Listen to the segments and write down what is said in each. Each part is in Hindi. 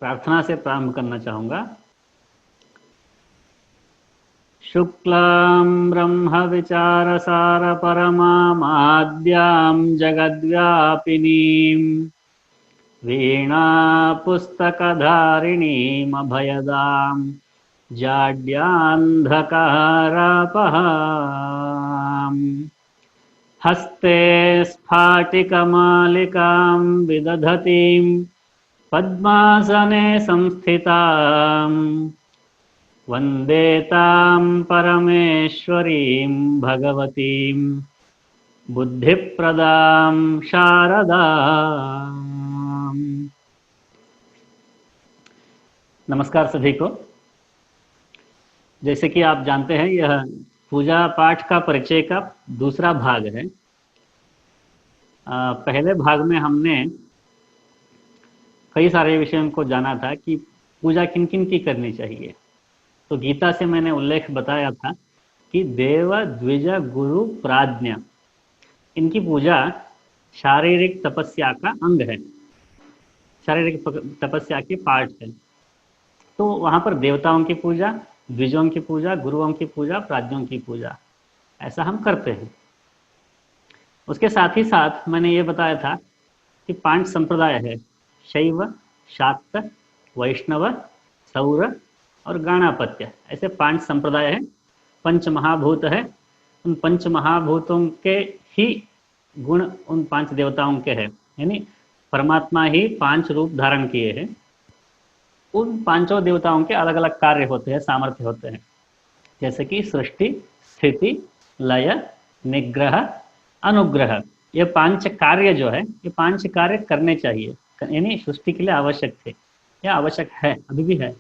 प्रार्थना से प्रारंभ करना चाहूँगा। शुक्लां ब्रह्म विचारसार परमामाद्यां जगद्व्यापिनीं वीणा पुस्तकधारिणीमभयदां जाड्यान्धकारपहाम् हस्ते स्फाटिकमालिकां विदधतीं पद्मासने संस्थितां वन्दे तां परमेश्वरीं भगवतीं बुद्धिप्रदां शारदाम्। नमस्कार सभी को। जैसे कि आप जानते हैं, यह पूजा पाठ का परिचय का दूसरा भाग है। पहले भाग में हमने कई सारे विषयों को जाना था कि पूजा किन किन की करनी चाहिए। तो गीता से मैंने उल्लेख बताया था कि देव द्विज गुरु प्राज्ञ, इनकी पूजा शारीरिक तपस्या का अंग है, शारीरिक तपस्या के पार्ट है। तो वहाँ पर देवताओं की पूजा, द्विजों की पूजा, गुरुओं की पूजा, प्राज्ञों की पूजा, ऐसा हम करते हैं। उसके साथ ही साथ मैंने ये बताया था कि 5 संप्रदाय है, शैव, शाक्त, वैष्णव, सौर और गाणापत्य, ऐसे 5 संप्रदाय हैं। 5 महाभूत है, उन 5 महाभूतों के ही गुण उन 5 देवताओं के हैं, यानी परमात्मा ही 5 रूप धारण किए हैं। उन 5 देवताओं के अलग अलग कार्य होते हैं, सामर्थ्य होते हैं, जैसे कि सृष्टि, स्थिति, लय, निग्रह, अनुग्रह। ये 5 कार्य जो है, ये 5 कार्य करने चाहिए, यानी सृष्टि के लिए आवश्यक थे या आवश्यक है, अभी भी है।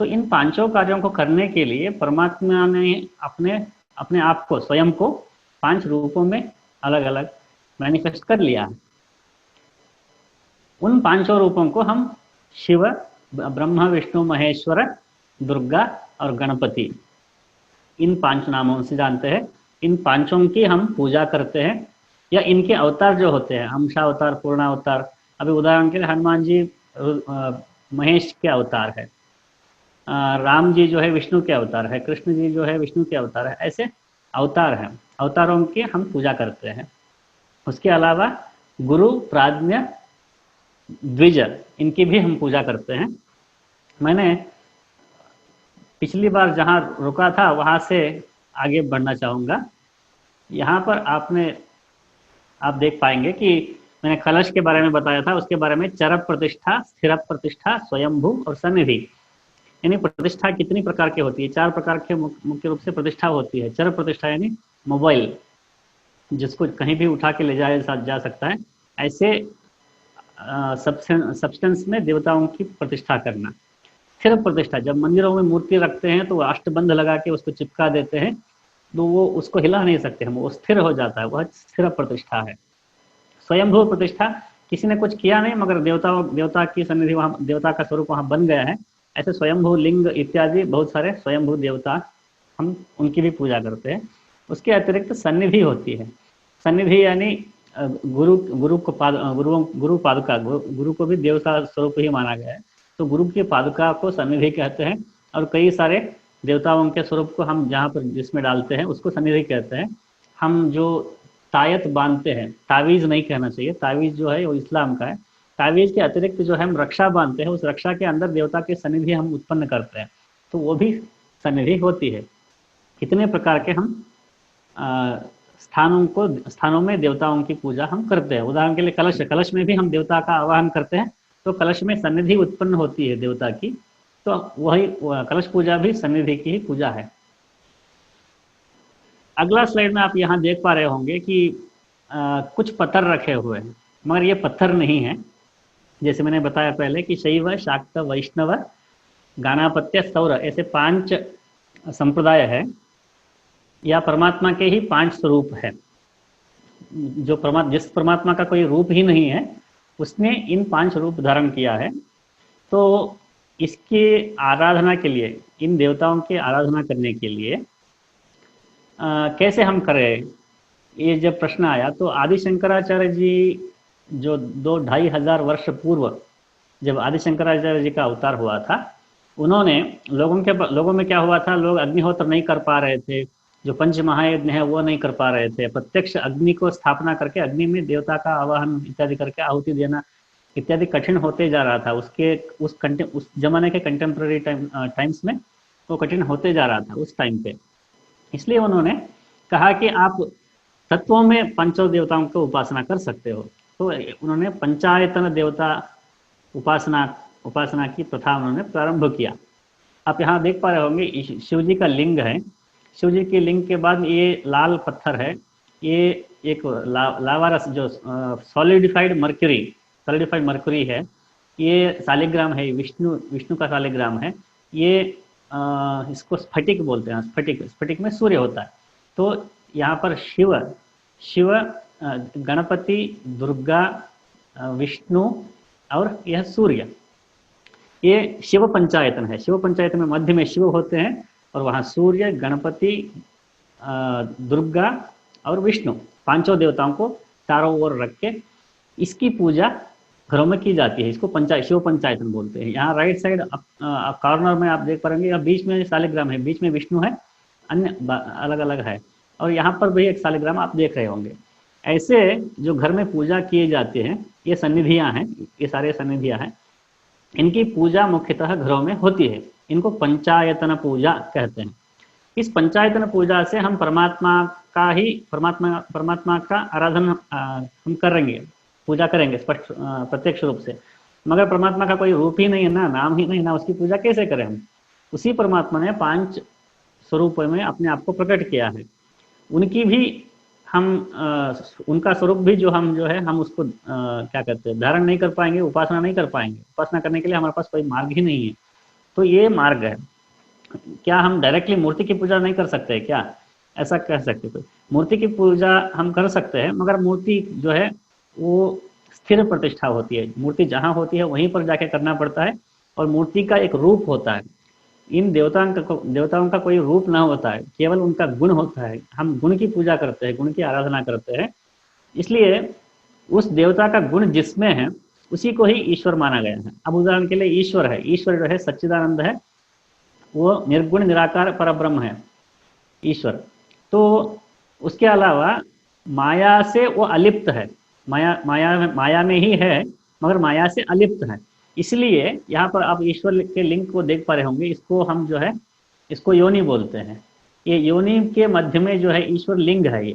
तो इन 5 कार्यों को करने के लिए परमात्मा ने अपने आप को, स्वयं को 5 रूपों में अलग अलग मैनिफेस्ट कर लिया है। उन 5 रूपों को हम शिव, ब्रह्मा, विष्णु, महेश्वर, दुर्गा और गणपति, इन 5 नामों से जानते हैं। इन 5 की हम पूजा करते हैं, या इनके अवतार जो होते हैं, अंशावतार, पूर्णावतार। अभी उदाहरण के लिए हनुमान जी महेश के अवतार है, राम जी जो है विष्णु के अवतार है, कृष्ण जी जो है विष्णु के अवतार है, ऐसे अवतार हैं। अवतारों की हम पूजा करते हैं। उसके अलावा गुरु, प्राज्ञ, द्विज, इनकी भी हम पूजा करते हैं। मैंने पिछली बार जहाँ रुका था वहाँ से आगे बढ़ना चाहूँगा। यहाँ पर आप देख पाएंगे कि मैंने कलश के बारे में बताया था, उसके बारे में चर प्रतिष्ठा, स्थिर प्रतिष्ठा, स्वयंभू और सन्निधि, यानी प्रतिष्ठा कितनी प्रकार की होती है। 4 प्रकार के मुख्य रूप से प्रतिष्ठा होती है। चर प्रतिष्ठा यानी मोबाइल, जिसको कहीं भी उठा के ले जाया जा सकता है, ऐसे सब्सटेंस में देवताओं की प्रतिष्ठा करना। स्थिर प्रतिष्ठा, जब मंदिरों में मूर्ति रखते हैं तो अष्टबंध लगा के उसको चिपका देते हैं, तो वो उसको हिला नहीं सकते हम, वो स्थिर हो जाता है, वह स्थिर प्रतिष्ठा है। स्वयंभू प्रतिष्ठा, किसी ने कुछ किया नहीं मगर देवता की सन्निधि वहाँ, देवता का स्वरूप वहाँ बन गया है, ऐसे स्वयंभू लिंग इत्यादि बहुत सारे स्वयंभू देवता, हम उनकी भी पूजा करते हैं। उसके अतिरिक्त सन्निधि होती है। सन्निधि यानी गुरु पादुका, गुरु को भी देवता स्वरूप ही माना गया है, तो गुरु की पादुका को सन्निधि कहते हैं। और कई सारे देवताओं के स्वरूप को हम जहाँ पर जिसमें डालते हैं उसको सन्निधि कहते हैं। हम जो तायत बांधते हैं, तावीज़ नहीं कहना चाहिए, तावीज़ जो है वो इस्लाम का है। तावीज़ के अतिरिक्त जो है हम रक्षा बांधते हैं, उस रक्षा के अंदर देवता की सन्निधि हम उत्पन्न करते हैं, तो वो भी सन्निधि होती है। कितने प्रकार के हम स्थानों में देवताओं की पूजा हम करते हैं। उदाहरण के लिए कलश में भी हम देवता का आवाहन करते हैं, तो कलश में सन्निधि उत्पन्न होती है देवता की, तो वही कलश पूजा भी सन्निधि की ही पूजा है। अगला स्लाइड में आप यहाँ देख पा रहे होंगे कि कुछ पत्थर रखे हुए हैं, मगर ये पत्थर नहीं है। जैसे मैंने बताया पहले कि शैव, शाक्त, वैष्णव, गाणापत्य, सौर, ऐसे 5 संप्रदाय है, या परमात्मा के ही 5 स्वरूप है। जिस परमात्मा का कोई रूप ही नहीं है, उसने इन 5 रूप धारण किया है। तो इसके आराधना के लिए, इन देवताओं की आराधना करने के लिए कैसे हम करें, ये जब प्रश्न आया तो आदि शंकराचार्य जी जो 2-2.5 हजार वर्ष पूर्व जब आदि शंकराचार्य जी का अवतार हुआ था, उन्होंने लोगों में क्या हुआ था, लोग अग्निहोत्र नहीं कर पा रहे थे, जो पंच महायज्ञ है वो नहीं कर पा रहे थे, प्रत्यक्ष अग्नि को स्थापना करके अग्नि में देवता का आवाहन इत्यादि करके आहुति देना इत्यादि कठिन होते जा रहा था। उस जमाने के कंटेम्प्रेरी टाइम्स में वो कठिन होते जा रहा था उस टाइम पे। इसलिए उन्होंने कहा कि आप तत्वों में पंचों देवताओं को उपासना कर सकते हो। तो उन्होंने पंचायतन देवता उपासना उपासना की प्रथा उन्होंने प्रारंभ किया। आप यहाँ देख पा रहे होंगे शिव जी का लिंग है। शिव जी के लिंग के बाद ये लाल पत्थर है, ये एक लावारस जो सॉलिडिफाइड मर्क्यूरी है, ये शालिग्राम है, विष्णु का शालिग्राम है। ये इसको स्फटिक बोलते हैं। स्फटिक में सूर्य होता है। तो यहाँ पर शिव गणपति, दुर्गा, विष्णु और यह सूर्य, ये शिव पंचायतन है। शिव पंचायतन में मध्य में शिव होते हैं और वहाँ सूर्य, गणपति, दुर्गा और विष्णु, पांचों देवताओं को चारों ओर रख के इसकी पूजा घरों में की जाती है। इसको शिव पंचायतन बोलते हैं। यहाँ राइट साइड कॉर्नर में आप देख पाएंगे, यहाँ बीच में शालिग्राम है, बीच में विष्णु है, अन्य अलग अलग है, और यहाँ पर भी एक शालिग्राम आप देख रहे होंगे। ऐसे जो घर में पूजा किए जाते हैं, ये सन्निधियाँ हैं, ये सारे सन्निधियाँ हैं। इनकी पूजा मुख्यतः घरों में होती है। इनको पंचायतन पूजा कहते हैं। इस पंचायतन पूजा से हम परमात्मा का आराधन हम करेंगे, पूजा करेंगे स्पष्ट प्रत्यक्ष रूप से। मगर परमात्मा का कोई रूप ही नहीं है ना, नाम ही नहीं ना, उसकी पूजा कैसे करें हम? उसी परमात्मा ने 5 स्वरूप में अपने आप को प्रकट किया है। उनकी भी हम उनका स्वरूप भी हम उसको क्या कहते हैं, धारण नहीं कर पाएंगे, उपासना नहीं कर पाएंगे। उपासना करने के लिए हमारे पास कोई मार्ग ही नहीं है। तो ये मार्ग है। क्या हम डायरेक्टली मूर्ति की पूजा नहीं कर सकते क्या? ऐसा कह सकते कोई? मूर्ति की पूजा हम कर सकते हैं, मगर मूर्ति जो है वो स्थिर प्रतिष्ठा होती है। मूर्ति जहाँ होती है वहीं पर जाके करना पड़ता है, और मूर्ति का एक रूप होता है। इन देवताओं का कोई रूप ना होता है, केवल उनका गुण होता है। हम गुण की पूजा करते हैं, गुण की आराधना करते हैं। इसलिए उस देवता का गुण जिसमें है उसी को ही ईश्वर माना गया है। अब उदाहरण के लिए ईश्वर है, ईश्वर जो है सच्चिदानंद है, वो निर्गुण निराकार परब्रह्म है ईश्वर। तो उसके अलावा माया से वो अलिप्त है, माया में ही है, मगर माया से अलिप्त है। इसलिए यहाँ पर आप ईश्वर के लिंग को देख पा रहे होंगे। इसको हम इसको योनि बोलते हैं। ये योनि के मध्य में जो है ईश्वर लिंग है।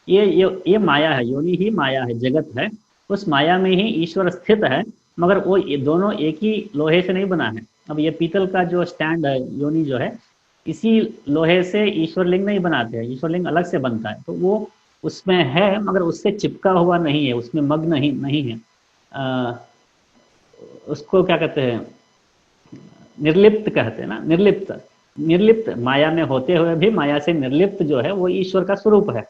ये माया है, योनि ही माया है, जगत है। उस माया में ही ईश्वर स्थित है, मगर वो ये दोनों एक ही लोहे से नहीं बना है। अब ये पीतल का जो स्टैंड है, योनि जो है, इसी लोहे से ईश्वर लिंग नहीं बनाते हैं। ईश्वर लिंग अलग से बनता है। तो वो उसमें है, मगर उससे चिपका हुआ नहीं है, उसमें मग्न नहीं है। उसको क्या कहते हैं, निर्लिप्त कहते हैं ना, निर्लिप्त माया में होते हुए भी माया से निर्लिप्त जो है वो ईश्वर का स्वरूप है।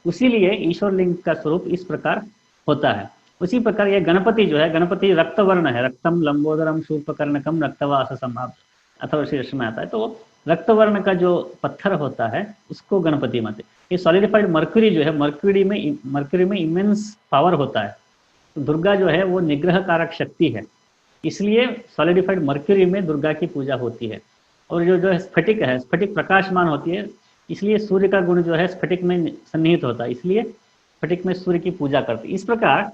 उसीलिए ईश्वर लिंग का स्वरूप इस प्रकार होता है। उसी प्रकार ये गणपति जो है, गणपति रक्तवर्ण है, रक्तम लंबोदरम शूर्पकर्णकम रक्तवाससम अथवा शीर्ष में आता है। तो रक्तवर्ण का जो पत्थर होता है उसको गणपति मानते। ये सॉलिडिफाइड मर्क्यूरी जो है, मर्क्यूरी में इमेंस पावर होता है। तो दुर्गा जो है वो निग्रह कारक शक्ति है, इसलिए सॉलिडिफाइड मर्क्यूरी में दुर्गा की पूजा होती है। और जो स्फटिक है, स्फटिक प्रकाशमान होती है, इसलिए सूर्य का गुण जो है स्फटिक में सन्निहित होता है, इसलिए स्फटिक में सूर्य की पूजा करते हैं। इस प्रकार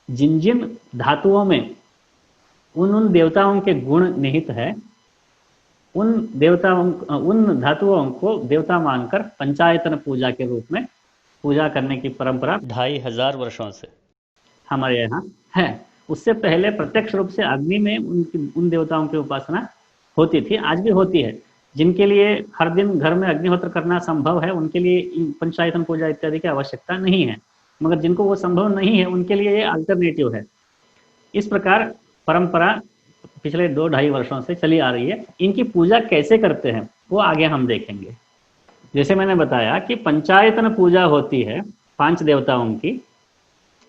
जिन जिन धातुओं में उन देवताओं के गुण निहित है, उन धातुओं को देवता मानकर पंचायतन पूजा के रूप में पूजा करने की परंपरा 2500 वर्षों से हमारे यहाँ है। उससे पहले प्रत्यक्ष रूप से अग्नि में उन देवताओं की उपासना होती थी, आज भी होती है। जिनके लिए हर दिन घर में अग्निहोत्र करना संभव है, उनके लिए पंचायतन पूजा इत्यादि की आवश्यकता नहीं है। मगर जिनको वो संभव नहीं है, उनके लिए ये अल्टरनेटिव है। इस प्रकार परंपरा पिछले 2-2.5 वर्षों से चली आ रही है। इनकी पूजा कैसे करते हैं वो आगे हम देखेंगे। जैसे मैंने बताया कि पंचायतन पूजा होती है 5 देवताओं की,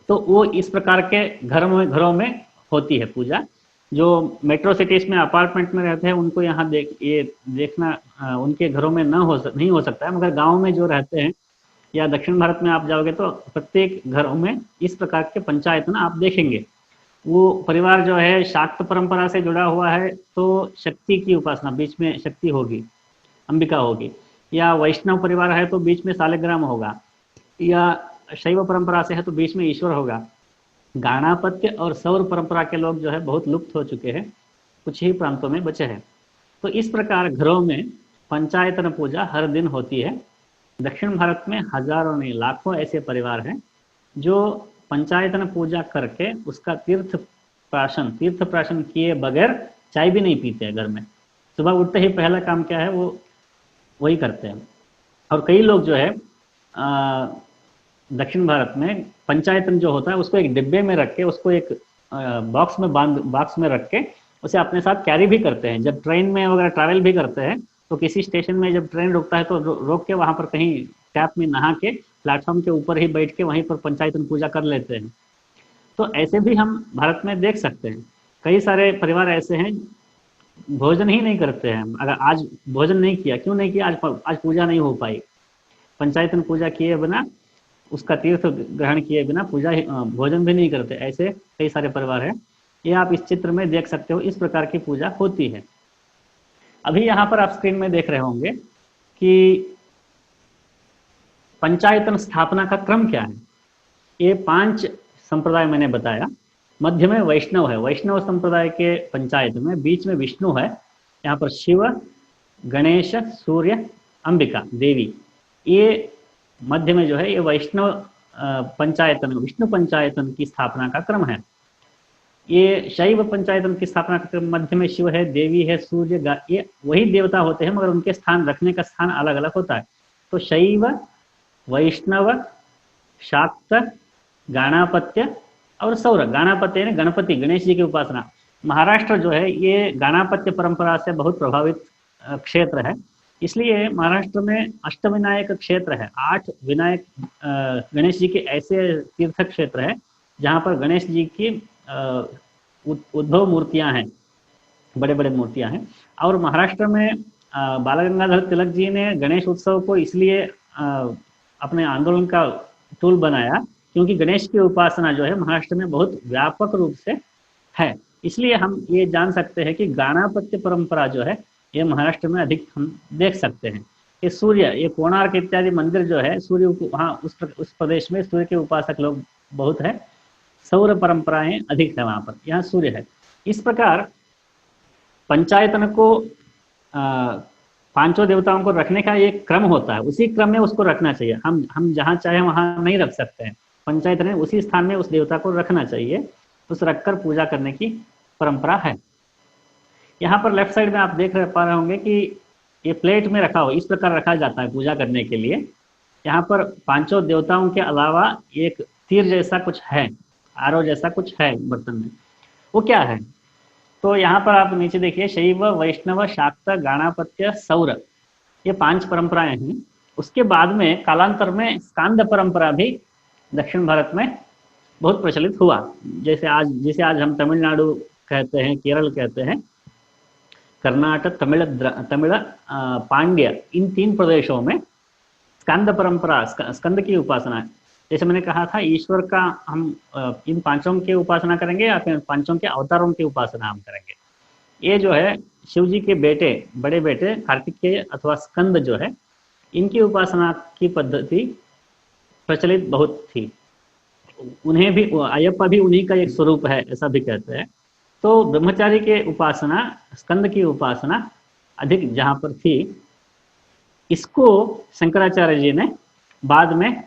तो वो इस प्रकार के घरों में होती है पूजा। जो मेट्रो सिटीज में अपार्टमेंट में रहते हैं उनको यहाँ देखना उनके घरों में नहीं हो सकता है, मगर गाँव में जो रहते हैं या दक्षिण भारत में आप जाओगे तो प्रत्येक घरों में इस प्रकार के पंचायतन आप देखेंगे। वो परिवार जो है शाक्त परंपरा से जुड़ा हुआ है, तो शक्ति की उपासना, बीच में शक्ति होगी, अंबिका होगी। या वैष्णव परिवार है तो बीच में सालिग्राम होगा, या शैव परंपरा से है तो बीच में ईश्वर होगा। गाणापत्य और सौर परंपरा के लोग जो है बहुत लुप्त हो चुके हैं, कुछ ही प्रांतों में बचे हैं। तो इस प्रकार घरों में पंचायतन पूजा हर दिन होती है। दक्षिण भारत में हजारों नहीं लाखों ऐसे परिवार हैं जो पंचायतन पूजा करके उसका तीर्थ प्राशन किए बगैर चाय भी नहीं पीते हैं घर में। सुबह उठते ही पहला काम क्या है, वो वही करते हैं। और कई लोग जो है दक्षिण भारत में पंचायतन जो होता है उसको एक डिब्बे में रख के, उसको एक बॉक्स में रख के उसे अपने साथ कैरी भी करते हैं। जब ट्रेन में वगैरह ट्रैवल भी करते हैं तो किसी स्टेशन में जब ट्रेन रुकता है तो रोक के वहाँ पर कहीं टैप में नहा के प्लेटफॉर्म के ऊपर ही बैठ के वहीं पर पंचायतन पूजा कर लेते हैं। तो ऐसे भी हम भारत में देख सकते हैं। कई सारे परिवार ऐसे हैं भोजन ही नहीं करते हैं। अगर आज भोजन नहीं किया, क्यों नहीं किया, आज पूजा नहीं हो पाई, पंचायतन पूजा किए बिना, उसका तीर्थ ग्रहण किए बिना भोजन भी नहीं करते। ऐसे कई सारे परिवार हैं। ये आप इस चित्र में देख सकते हो, इस प्रकार की पूजा होती है। अभी यहाँ पर आप स्क्रीन में देख रहे होंगे कि पंचायतन स्थापना का क्रम क्या है। ये 5 संप्रदाय मैंने बताया। मध्य में वैष्णव है, वैष्णव संप्रदाय के पंचायत में बीच में विष्णु है, यहाँ पर शिव, गणेश, सूर्य, अंबिका देवी, ये मध्य में जो है ये वैष्णव पंचायतन, विष्णु पंचायतन की स्थापना का क्रम है। ये शैव पंचायतन की स्थापना का क्रम मध्य में शिव है, देवी है, सूर्य, ये वही देवता होते हैं मगर उनके स्थान रखने का स्थान अलग अलग होता है। तो शैव, वैष्णव, शाक्त, गाणापत्य और सौर। गाणापत्य ने गणपति, गणेश जी की उपासना। महाराष्ट्र जो है ये गाणापत्य परंपरा से बहुत प्रभावित क्षेत्र है, इसलिए महाराष्ट्र में अष्टविनायक क्षेत्र है। 8 विनायक गणेश जी के ऐसे तीर्थ क्षेत्र है जहाँ पर गणेश जी की उद्भव मूर्तियाँ हैं, बड़े बड़े मूर्तियाँ हैं। और महाराष्ट्र में बाल गंगाधर तिलक जी ने गणेश उत्सव को इसलिए अपने आंदोलन का टूल बनाया क्योंकि गणेश की उपासना जो है महाराष्ट्र में बहुत व्यापक रूप से है। इसलिए हम ये जान सकते हैं कि गाणापत्य परंपरा जो है ये महाराष्ट्र में अधिक हम देख सकते हैं। ये सूर्य, ये कोणार्क इत्यादि मंदिर जो है सूर्य, वहाँ उस प्रदेश में सूर्य के उपासक लोग बहुत है, सौर परंपराएं अधिक है वहाँ पर, यहाँ सूर्य है। इस प्रकार पंचायतन को 5 देवताओं को रखने का एक क्रम होता है, उसी क्रम में उसको रखना चाहिए। हम जहाँ चाहे वहाँ नहीं रख सकते हैं। पंचायत ने उसी स्थान में उस देवता को रखना चाहिए, उस रखकर पूजा करने की परंपरा है। यहाँ पर लेफ्ट साइड में आप देख पा रहे होंगे कि ये प्लेट में रखा हो, इस प्रकार रखा जाता है पूजा करने के लिए। यहाँ पर 5 देवताओं के अलावा एक तीर जैसा कुछ है, आरो जैसा कुछ है बर्तन में, वो क्या है? तो यहाँ पर आप नीचे देखिए, शैव, वैष्णव, शाक्त, गाणापत्य, सौर, ये 5 परंपराएं हैं। उसके बाद में कालांतर में स्कांद परंपरा भी दक्षिण भारत में बहुत प्रचलित हुआ। जिसे आज हम तमिलनाडु कहते हैं, केरल कहते हैं, कर्नाटक, तमिल, पांड्य, इन 3 प्रदेशों में स्कंद परंपरा, स्कंद की उपासना है। जैसे मैंने कहा था, ईश्वर का हम इन 5 की उपासना करेंगे या फिर 5 के अवतारों की उपासना हम करेंगे। ये जो है शिव जी के बेटे, बड़े बेटे कार्तिकेय अथवा स्कंद जो है, इनकी उपासना की पद्धति प्रचलित बहुत थी। उन्हें भी, अयप्पा भी उन्हीं का एक स्वरूप है ऐसा भी कहते हैं। तो ब्रह्मचारी के उपासना, स्कंद की उपासना अधिक जहाँ पर थी, इसको शंकराचार्य जी ने बाद में,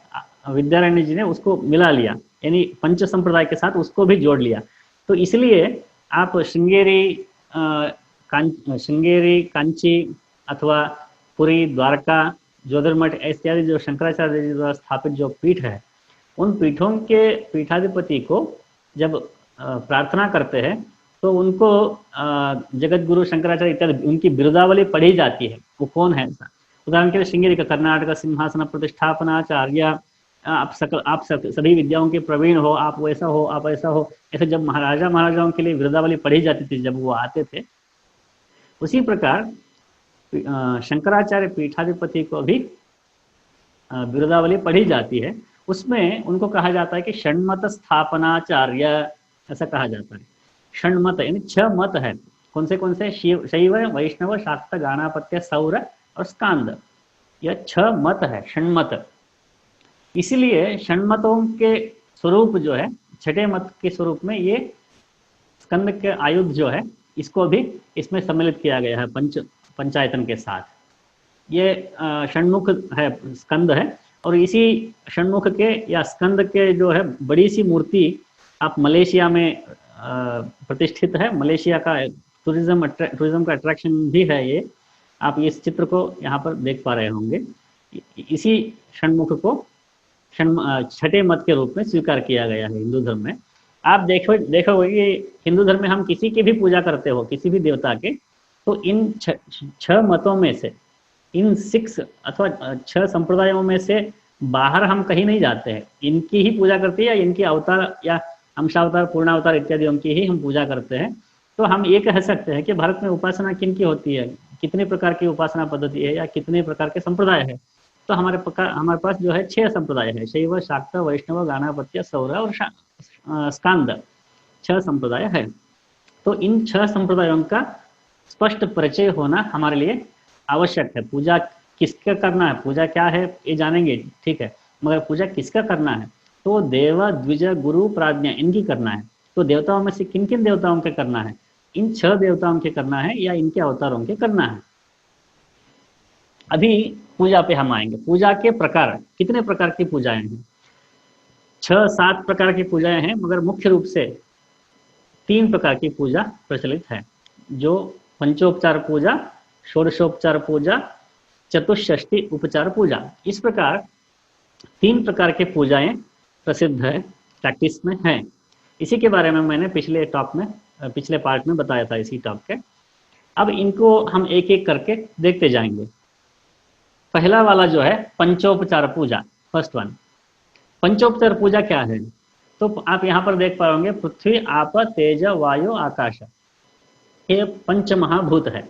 विद्यारण्य जी ने उसको मिला लिया, यानी पंच संप्रदाय के साथ उसको भी जोड़ लिया। तो इसलिए आप श्रृंगेरी, कांची अथवा पुरी, द्वारका, ज्योतिर्मठ इत्यादि जो शंकराचार्य जी द्वारा स्थापित जो पीठ है, उन पीठों के पीठाधिपति को जब प्रार्थना करते हैं तो उनको जगत गुरु शंकराचार्य इत्यादि उनकी बिरुदावली पढ़ी जाती है। वो कौन है ऐसा? उदाहरण के लिए श्रृंगेरी का कर्नाटक सिंहासन प्रतिष्ठापनाचार्य, आप सभी विद्याओं के प्रवीण हो, आप वैसा हो, आप ऐसा हो, ऐसे जब महाराजाओं के लिए बिरुदावली पढ़ी जाती थी जब वो आते थे, उसी प्रकार शंकराचार्य पीठाधिपति को भी बिरुदावली पढ़ी जाती है। उसमें उनको कहा जाता है कि षण्मत स्थापनाचार्य, ऐसा कहा जाता है। षण्मत यानी 6 मत है। कौन से? शिव, शैव, वैष्णव, शाक्त, गाणापत्य, सौर और स्कांद। यह 6 मत है, षण्मत। इसीलिए षण्मतों के स्वरूप जो है, छठे मत के स्वरूप में ये स्कंद के आयुध जो है, इसको भी इसमें सम्मिलित किया गया है पंचायतन के साथ। ये षण्मुख है, स्कंद है। और इसी षण्मुख के या स्कंद के जो है बड़ी सी मूर्ति आप मलेशिया में प्रतिष्ठित है। मलेशिया का टूरिज्म का अट्रैक्शन भी है ये। आप इस चित्र को यहाँ पर देख पा रहे होंगे। इसी षण्मुख को छठे मत के रूप में स्वीकार किया गया है हिंदू धर्म में। आप देखोगे कि हिंदू धर्म में हम किसी की भी पूजा करते हो, किसी भी देवता के, तो इन 6 मतों में से, इन 6 अथवा 6 संप्रदायों में से बाहर हम कहीं नहीं जाते हैं। इनकी ही पूजा करते हैं, या इनके अवतार या अंशावतार, पूर्णावतार इत्यादि उनकी ही हम पूजा करते हैं। तो हम ये कह सकते हैं कि भारत में उपासना किन की होती है, कितने प्रकार की उपासना पद्धति है, या कितने प्रकार के संप्रदाय है। तो हमारे पास जो है 6 संप्रदाय है। शैव, शाक्त, वैष्णव, गाणापत्य, सौर और स्कांद, 6 संप्रदाय है। तो इन 6 संप्रदायों का स्पष्ट परिचय होना हमारे लिए आवश्यक है। पूजा किसका करना है, पूजा क्या है ये जानेंगे, ठीक है, मगर पूजा किसका करना है? तो देव, द्विज, गुरु, प्राज्ञा, इनकी करना है। तो देवताओं में से किन किन देवताओं के करना है? इन 6 देवताओं के करना है, या इनके अवतारों के करना है। अभी पूजा पे हम आएंगे। पूजा के प्रकार, कितने प्रकार की पूजाएं हैं? 6-7 प्रकार की पूजाएं हैं, मगर मुख्य रूप से 3 प्रकार की पूजा प्रचलित है, जो पंचोपचार पूजा, षोडशोपचार पूजा, चतुष्षष्टि उपचार पूजा। इस प्रकार 3 प्रकार के पूजाएं प्रसिद्ध है, प्रैक्टिस में है। इसी के बारे में मैंने पिछले पार्ट में बताया था, इसी टॉप के। अब इनको हम एक एक करके देखते जाएंगे। पहला वाला जो है पंचोपचार पूजा, फर्स्ट वन। पंचोपचार पूजा क्या है? तो आप यहाँ पर देख पाओगे, पृथ्वी, आप, तेज, वायु, आकाश, ये 5 महाभूत है।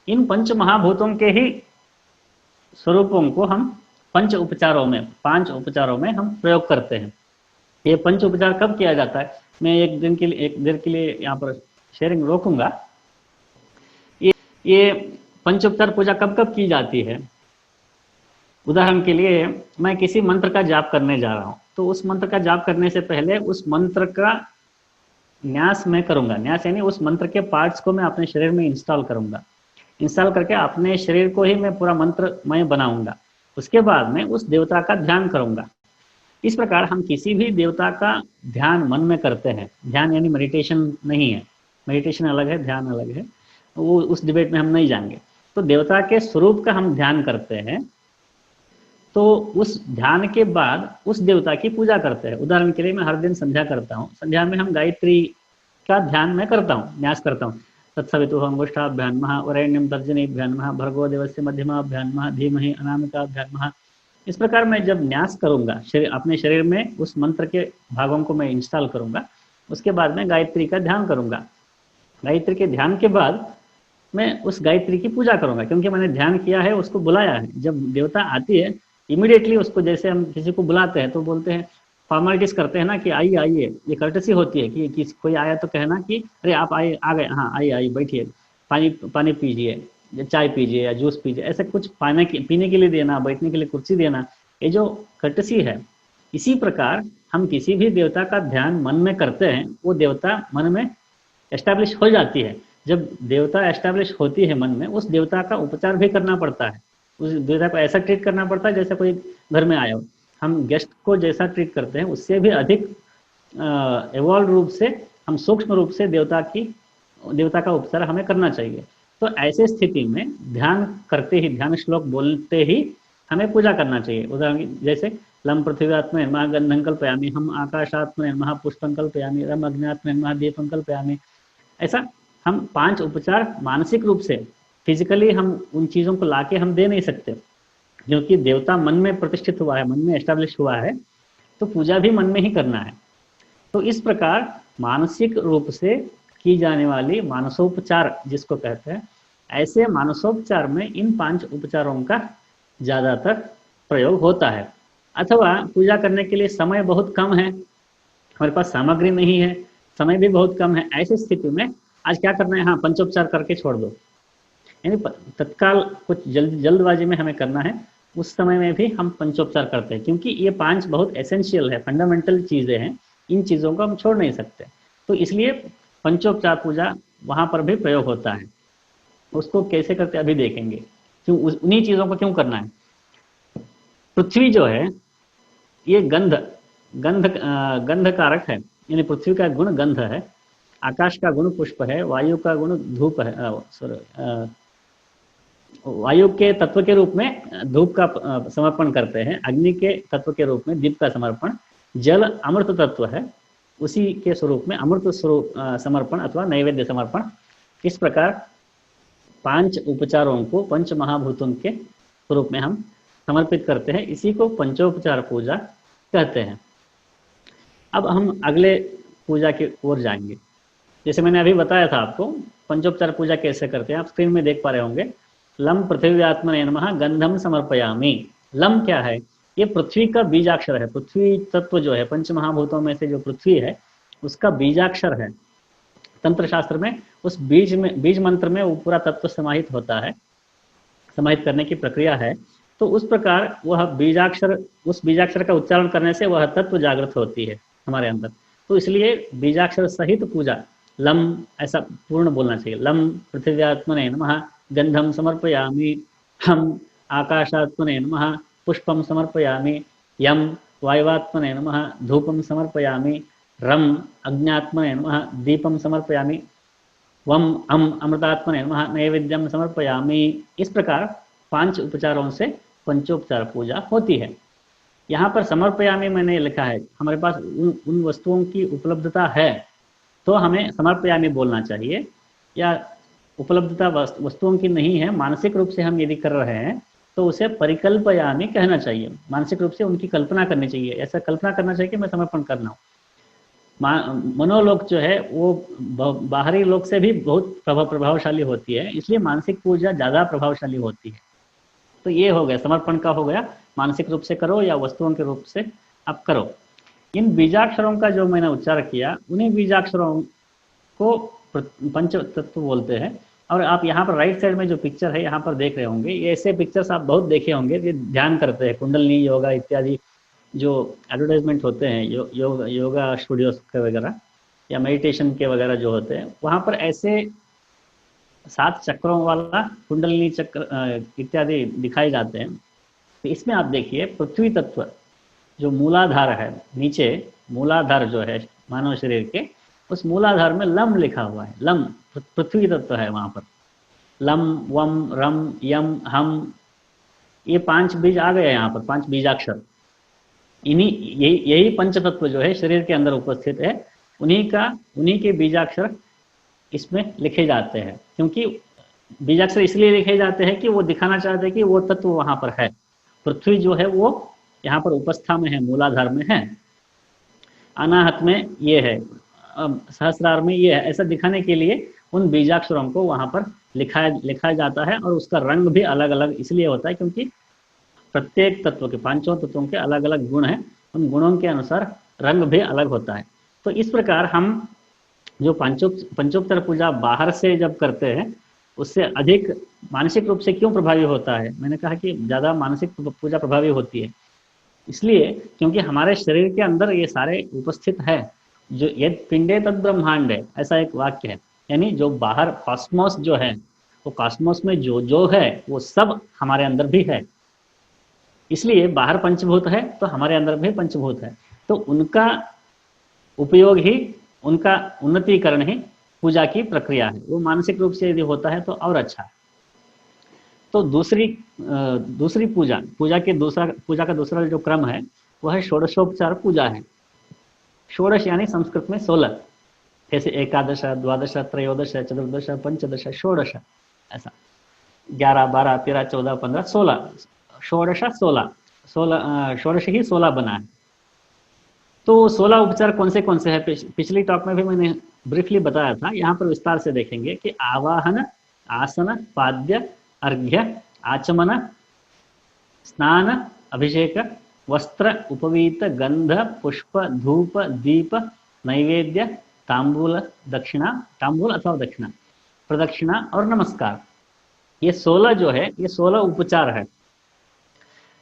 इन 5 महाभूतों के ही स्वरूपों को हम 5 उपचारों में हम प्रयोग करते हैं। ये 5 उपचार कब किया जाता है? मैं एक देर के लिए यहाँ पर शेयरिंग रोकूंगा। ये पंचोपचार पूजा कब कब की जाती है? उदाहरण के लिए, मैं किसी मंत्र का जाप करने जा रहा हूँ, तो उस मंत्र का जाप करने से पहले उस मंत्र का न्यास मैं करूंगा। न्यास यानी उस मंत्र के पार्ट्स को मैं अपने शरीर में इंस्टॉल करूंगा। इंस्टॉल करके अपने शरीर को ही मैं पूरा मंत्रमय बनाऊंगा। उसके बाद में उस देवता का ध्यान करूंगा। इस प्रकार हम किसी भी देवता का ध्यान मन में करते हैं। ध्यान यानी मेडिटेशन नहीं है, मेडिटेशन अलग है, ध्यान अलग है, वो उस डिबेट में हम नहीं जाएंगे। तो देवता के स्वरूप का हम ध्यान करते हैं, तो उस ध्यान के बाद उस देवता की पूजा करते हैं। उदाहरण के लिए, मैं हर दिन संध्या करता हूँ। संध्या में हम गायत्री का ध्यान मैं करता हूँ, न्यास करता हूँ। तत्सवितुः अंगुष्ठाभ्यां नमः, वरेण्यं तर्जनीभ्यां नमः, भर्गो देवस्य मध्यमाभ्यां नमः, धीमहि अनामिकाभ्यां नमः। इस प्रकार मैं जब न्यास करूंगा, अपने शरीर में उस मंत्र के भागों को मैं इंस्टॉल करूंगा। उसके बाद मैं गायत्री का ध्यान करूंगा। गायत्री के ध्यान के बाद मैं उस गायत्री की पूजा करूंगा, क्योंकि मैंने ध्यान किया है, उसको बुलाया है। जब देवता आती है, इमीडिएटली उसको, जैसे हम किसी को बुलाते हैं तो बोलते हैं, फॉर्मेलिटीज करते हैं ना, कि आइए आइए, ये कर्टसी होती है कि कोई आया तो कहना कि अरे आप आए, आ गए, हाँ आइए आइए, बैठिए, पानी पीजिए, या चाय पीजिए, या जूस पीजिए, ऐसे कुछ पीने के लिए देना, बैठने के लिए कुर्सी देना, ये जो कर्टसी है। इसी प्रकार हम किसी भी देवता का ध्यान मन में करते हैं, वो देवता मन में एस्टैब्लिश हो जाती है। जब देवता एस्टैब्लिश होती है मन में, उस देवता का उपचार भी करना पड़ता है। उस देवता को ऐसा ट्रीट करना पड़ता है जैसे कोई घर में आया हो। हम गेस्ट को जैसा ट्रीट करते हैं, उससे भी अधिक एवॉल्व रूप से, हम सूक्ष्म रूप से देवता का उपचार हमें करना चाहिए। तो ऐसे स्थिति में ध्यान करते ही, ध्यान श्लोक बोलते ही हमें पूजा करना चाहिए। उदाहरण जैसे, लम पृथ्वीआत्मने नमः गंधं कल्पयामि, हम आकाशात्मने नमः पुष्पं कल्पयामि, रम अग्न्यात्मने नमः दीपं कल्पयामि। ऐसा हम 5 उपचार मानसिक रूप से, फिजिकली हम उन चीज़ों को लाके हम दे नहीं सकते, क्योंकि देवता मन में प्रतिष्ठित हुआ है, मन में एस्टैब्लिश हुआ है, तो पूजा भी मन में ही करना है। तो इस प्रकार मानसिक रूप से की जाने वाली मानसोपचार जिसको कहते हैं, ऐसे मानसोपचार में इन 5 उपचारों का ज़्यादातर प्रयोग होता है। अथवा पूजा करने के लिए समय बहुत कम है, हमारे पास सामग्री नहीं है, समय भी बहुत कम है, ऐसी स्थिति में आज क्या करना है, हाँ पंचोपचार करके छोड़ दो, यानी तत्काल कुछ जल्दबाजी में हमें करना है, उस समय में भी हम पंचोपचार करते हैं, क्योंकि ये 5 बहुत एसेंशियल है, फंडामेंटल चीज़ें हैं, इन चीज़ों को हम छोड़ नहीं सकते। तो इसलिए पंचोपचार पूजा वहाँ पर भी प्रयोग होता है। उसको कैसे करते हैं अभी देखेंगे। क्यों उन्हीं चीज़ों को क्यों करना है। पृथ्वी जो है ये गंध कारक है, यानी पृथ्वी का गुण गंध है, आकाश का गुण पुष्प है, वायु का गुण धूप है, वायु के तत्व के रूप में धूप का समर्पण करते हैं, अग्नि के तत्व के रूप में दीप का समर्पण, जल अमृत तत्व है, उसी के स्वरूप में अमृत स्वरूप समर्पण अथवा नैवेद्य समर्पण। इस प्रकार 5 उपचारों को पंच महाभूतों के स्वरूप में हम समर्पित करते हैं, इसी को पंचोपचार पूजा कहते हैं। अब हम अगले पूजा की ओर जाएंगे। जैसे मैंने अभी बताया था आपको पंचोपचार पूजा कैसे करते हैं, आप स्क्रीन में देख पा रहे होंगे। लम पृथ्व्यात्मने नमः गंधम समर्पयामि। लम क्या है, ये पृथ्वी का बीजाक्षर है। पृथ्वी तत्व जो है पंच महाभूतों में से जो पृथ्वी है उसका बीजाक्षर है। तंत्र शास्त्र में उस बीज मंत्र में वो पूरा तत्व समाहित होता है, समाहित करने की प्रक्रिया है। तो उस प्रकार वह बीजाक्षर, उस बीजाक्षर का उच्चारण करने से वह तत्व जागृत होती है हमारे अंदर। तो इसलिए बीजाक्षर सहित पूजा, लम ऐसा पूर्ण बोलना चाहिए। लम पृथिव्यात्मने नमः गंधम समर्पयामि, हम आकाशात्मने नमः पुष्पम समर्पयामि, यम वायुवात्मने नमः धूपम समर्पयामि, रम अग्न्यात्मने नमः दीपम समर्पयामि, वम अम अमृतात्मने नमः नैवेद्यम समर्पयामि। इस प्रकार 5 उपचारों से पंचोपचार पूजा होती है। यहाँ पर समर्पयामि मैंने लिखा है, हमारे पास उन वस्तुओं की उपलब्धता है तो हमें समर्पयामि बोलना चाहिए, या उपलब्धता वस्तुओं की नहीं है, मानसिक रूप से हम यदि कर रहे हैं तो उसे परिकल्पयामि कहना चाहिए। मानसिक रूप से उनकी कल्पना करनी चाहिए, ऐसा कल्पना करना चाहिए कि मैं समर्पण करना हूँ। मनोलोक जो है वो बाहरी लोक से भी बहुत प्रभावशाली होती है, इसलिए मानसिक पूजा ज़्यादा प्रभावशाली होती है। तो ये हो गया समर्पण का, हो गया मानसिक रूप से करो या वस्तुओं के रूप से आप करो। इन बीजाक्षरों का जो मैंने उच्चार किया, उन्हीं बीजाक्षरों को पंच तत्व बोलते हैं। और आप यहाँ पर राइट साइड में जो पिक्चर है यहाँ पर देख रहे होंगे, ये ऐसे पिक्चर्स आप बहुत देखे होंगे, ये ध्यान करते हैं कुंडलनी योगा इत्यादि जो एडवर्टाइजमेंट होते हैं योगा स्टूडियोज के वगैरह या मेडिटेशन के वगैरह जो होते हैं, वहाँ पर ऐसे 7 चक्रों वाला कुंडलिनी चक्र इत्यादि दिखाए जाते हैं। तो इसमें आप देखिए पृथ्वी तत्व जो मूलाधार है, नीचे मूलाधार जो है मानव शरीर के, उस मूलाधार में लम लिखा हुआ है। लम पृथ्वी तत्व है वहाँ पर। लम वम रम यम हम, ये 5 बीज आ गए यहाँ पर, 5 बीजाक्षर। यही पंच तत्व जो है शरीर के अंदर उपस्थित है, उन्हीं के बीजाक्षर इसमें लिखे जाते हैं। क्योंकि बीजाक्षर इसलिए लिखे जाते हैं कि वो दिखाना चाहते हैं कि वो तत्व वहाँ पर है। पृथ्वी जो है वो यहाँ पर उपस्था में है, मूलाधार में है, अनाहत में ये है, सहस्रार में ये है, ऐसा दिखाने के लिए उन बीजाक्षरों को वहाँ पर लिखा जाता है। और उसका रंग भी अलग अलग इसलिए होता है क्योंकि प्रत्येक तत्व के, 5 तत्वों के अलग अलग गुण हैं, उन गुणों के अनुसार रंग भी अलग होता है। तो इस प्रकार हम जो पंचोपचार पूजा बाहर से जब करते हैं उससे अधिक मानसिक रूप से क्यों प्रभावी होता है। मैंने कहा कि ज़्यादा मानसिक पूजा प्रभावी होती है इसलिए क्योंकि हमारे शरीर के अंदर ये सारे उपस्थित है। जो यद पिंडे तद ब्रह्मांडे, ऐसा एक वाक्य है, यानी जो बाहर कॉस्मोस जो है, वो कॉस्मोस में जो है वो सब हमारे अंदर भी है। इसलिए बाहर पंचभूत है तो हमारे अंदर भी पंचभूत है। तो उनका उपयोग ही, उनका उन्नतीकरण ही पूजा की प्रक्रिया है। वो मानसिक रूप से यदि होता है तो और अच्छा है। तो दूसरी पूजा का दूसरा जो क्रम है वह षोडशोपचार पूजा है। षोडश यानी संस्कृत में 16, जैसे एकादश, द्वादश, त्रयोदश, चतुर्दश, पंचदश, षोडश, ऐसा 11, 12, 13, 14, 15, 16, षोडश 16, षोडश ही 16 बना है। तो 16 उपचार कौन से हैं, पिछली टॉक में भी मैंने ब्रीफली बताया था, यहाँ पर विस्तार से देखेंगे कि आवाहन, आसन, पाद्य, अर्घ्य, आचमन, स्नान, अभिषेक, वस्त्र, उपवीत, गंध, पुष्प, धूप, दीप, नैवेद्य, तांबूल दक्षिणा, तांबूल अथवा दक्षिणा, प्रदक्षिणा और नमस्कार। ये 16 जो है, ये 16 उपचार है।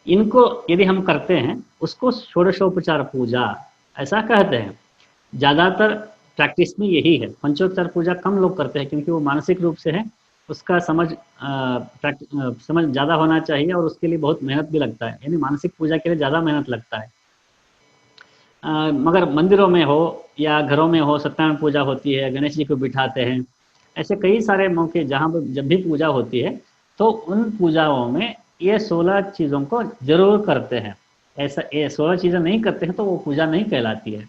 इनको यदि हम करते हैं उसको षोडशोपचार पूजा ऐसा कहते हैं। ज़्यादातर प्रैक्टिस में यही है। पंचोपचार पूजा कम लोग करते हैं क्योंकि वो मानसिक रूप से है, उसका समझ ज़्यादा होना चाहिए और उसके लिए बहुत मेहनत भी लगता है, यानी मानसिक पूजा के लिए ज़्यादा मेहनत लगता है। मगर मंदिरों में हो या घरों में हो, सत्यनारायण पूजा होती है, गणेश जी को बिठाते हैं, ऐसे कई सारे मौके जहाँ पर जब भी पूजा होती है तो उन पूजाओं में ये 16 चीज़ों को जरूर करते हैं। ऐसा ये 16 चीज़ें नहीं करते हैं तो वो पूजा नहीं कहलाती है।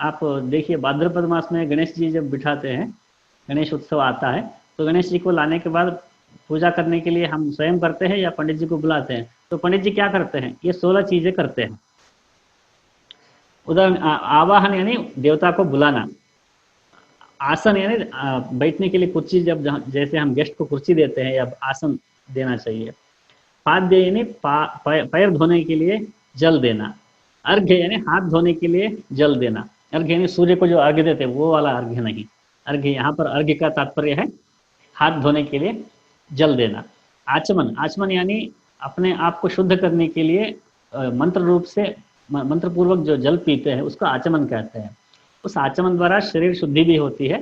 आप देखिए भाद्रपद मास में गणेश जी जब बिठाते हैं, गणेश उत्सव आता है, तो गणेश जी को लाने के बाद पूजा करने के लिए हम स्वयं करते हैं या पंडित जी को बुलाते हैं। तो पंडित जी क्या करते हैं, ये 16 चीज़ें करते हैं। उदाहरण आवाहन यानी देवता को बुलाना, आसन यानी बैठने के लिए कुर्सी, जब जैसे हम गेस्ट को कुर्सी देते हैं या आसन देना चाहिए। पाद्य यानी पैर धोने के लिए जल देना। अर्घ्य यानी हाथ धोने के लिए जल देना। अर्घ्य यानी सूर्य को जो अर्घ्य देते हैं वो वाला अर्घ्य नहीं। अर्घ्य यहाँ पर अर्घ्य का तात्पर्य है हाथ धोने के लिए जल देना। आचमन, आचमन यानी अपने आप को शुद्ध करने के लिए मंत्र रूप से मंत्रपूर्वक जो जल पीते हैं उसको आचमन कहते हैं। उस आचमन द्वारा शरीर शुद्धि भी होती है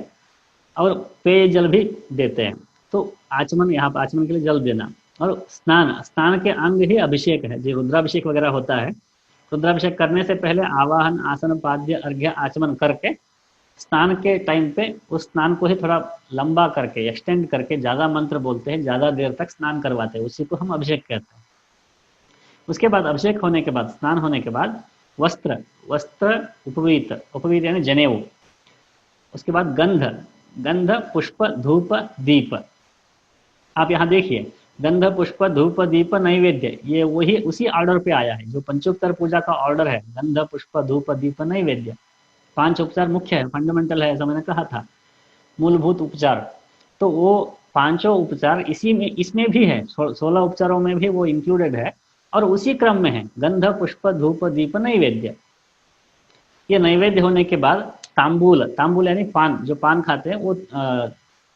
और पेय जल भी देते हैं। तो आचमन, यहाँ पर आचमन के लिए जल देना। और स्नान, स्नान के अंग ही अभिषेक है। जो रुद्राभिषेक वगैरह होता है, रुद्राभिषेक करने से पहले आवाहन, आसन, पाद्य, अर्घ्य, आचमन करके स्नान के टाइम पे उस स्नान को ही थोड़ा लंबा करके, एक्सटेंड करके ज़्यादा मंत्र बोलते हैं, ज़्यादा देर तक स्नान करवाते हैं, उसी को हम अभिषेक कहते हैं। उसके बाद अभिषेक होने के बाद, स्नान होने के बाद वस्त्र, वस्त्र उपवीत, उपवीत यानी जनेऊ। उसके बाद गंध, गंध, पुष्प, धूप, दीप। आप यहाँ देखिए, गंध, पुष्प, धूप, दीप, नैवेद्य, ये वही उसी ऑर्डर पे आया है जो पंचोपचार पूजा का ऑर्डर है। गंध, पुष्प, धूप, दीप, नैवेद्य। 5 उपचार मुख्य है, फंडामेंटल है, ऐसा मैंने कहा था, मूलभूत उपचार। तो वो 5 उपचार इसी में, इसमें भी है, 16 उपचारों में भी वो इंक्लूडेड है और उसी क्रम में है। गंध, पुष्प, धूप, दीप, नैवेद्य। ये नैवेद्य होने के बाद तांबूल, तांबूल यानी पान, जो पान खाते हैं वो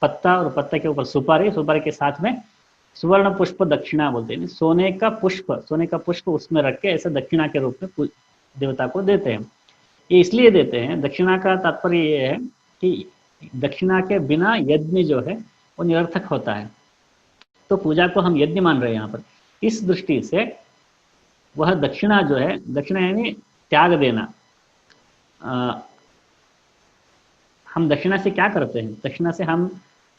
पत्ता और पत्ता के ऊपर सुपारी, सुपारी के साथ में सुवर्ण पुष्प दक्षिणा बोलते हैं। सोने का पुष्प, सोने का पुष्प उसमें रख के ऐसा दक्षिणा के रूप में देवता को देते हैं। ये इसलिए देते हैं, दक्षिणा का तात्पर्य ये है कि दक्षिणा के बिना यज्ञ जो है वो निरर्थक होता है। तो पूजा को हम यज्ञ मान रहे हैं यहाँ पर। इस दृष्टि से वह दक्षिणा जो है, दक्षिणा यानी त्याग देना। हम दक्षिणा से क्या करते हैं, दक्षिणा से हम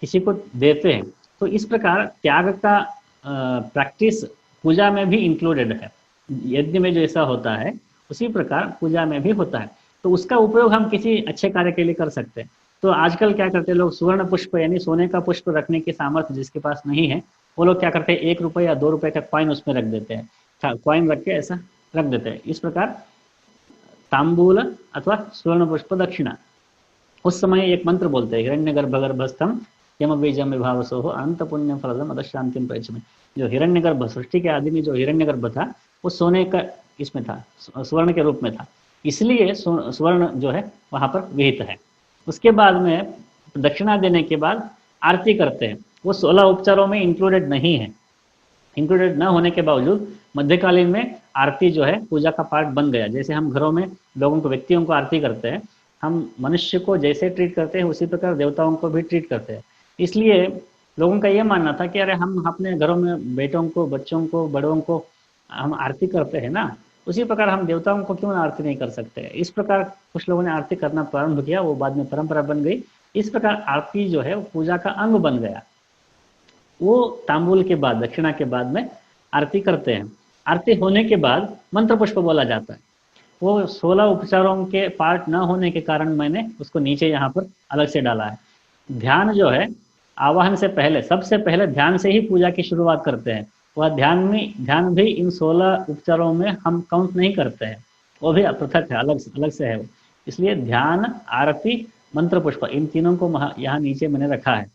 किसी को देते हैं। तो इस प्रकार त्याग का प्रैक्टिस पूजा में भी इंक्लूडेड है। यज्ञ में जैसा होता है उसी प्रकार पूजा में भी होता है। तो उसका उपयोग हम किसी अच्छे कार्य के लिए कर सकते हैं। तो आजकल क्या करते हैं लोग, सुवर्ण पुष्प यानी सोने का पुष्प रखने की सामर्थ्य जिसके पास नहीं है, वो लोग क्या करते हैं, 1 रुपये या 2 रुपये का कॉइन उसमें रख देते हैं, कॉइन रख के ऐसा रख देते हैं। इस प्रकार तांबूल अथवा सुवर्ण पुष्प दक्षिणा। उस समय एक मंत्र बोलते हैं, हिरण्यगर्भ गर्भस्थम यम बीजम विभावसो अनंत पुण्य फलदम अदशांतिम परिचम। जो हिरण्यगर्भ, सृष्टि के आदि में जो हिरण्यगर्भ था वो सोने का इसमें था, स्वर्ण के रूप में था, इसलिए स्वर्ण जो है वहाँ पर विहित है। उसके बाद में दक्षिणा देने के बाद आरती करते हैं। वो 16 उपचारों में इंक्लूडेड नहीं है। इंक्लूडेड न होने के बावजूद मध्यकालीन में आरती जो है पूजा का पार्ट बन गया। जैसे हम घरों में लोगों को, व्यक्तियों को आरती करते हैं, हम मनुष्य को जैसे ट्रीट करते हैं उसी प्रकार देवताओं को भी ट्रीट करते हैं। इसलिए लोगों का ये मानना था कि अरे हम अपने घरों में बेटों को, बच्चों को, बड़ों को हम आरती करते हैं ना, उसी प्रकार हम देवताओं को क्यों आरती नहीं कर सकते। इस प्रकार कुछ लोगों ने आरती करना प्रारंभ किया, वो बाद में परंपरा बन गई। इस प्रकार आरती जो है वो पूजा का अंग बन गया। वो तांबूल के बाद, दक्षिणा के बाद में आरती करते हैं। आरती होने के बाद मंत्र पुष्प बोला जाता है। वो 16 उपचारों के पार्ट न होने के कारण मैंने उसको नीचे यहाँ पर अलग से डाला है। ध्यान जो है आवाहन से पहले, सबसे पहले ध्यान से ही पूजा की शुरुआत करते हैं। वह ध्यान भी इन 16 उपचारों में हम काउंट नहीं करते हैं, वो भी पृथक है, अलग से है। इसलिए ध्यान, आरती, मंत्र पुष्प, इन तीनों को यहाँ नीचे मैंने रखा है।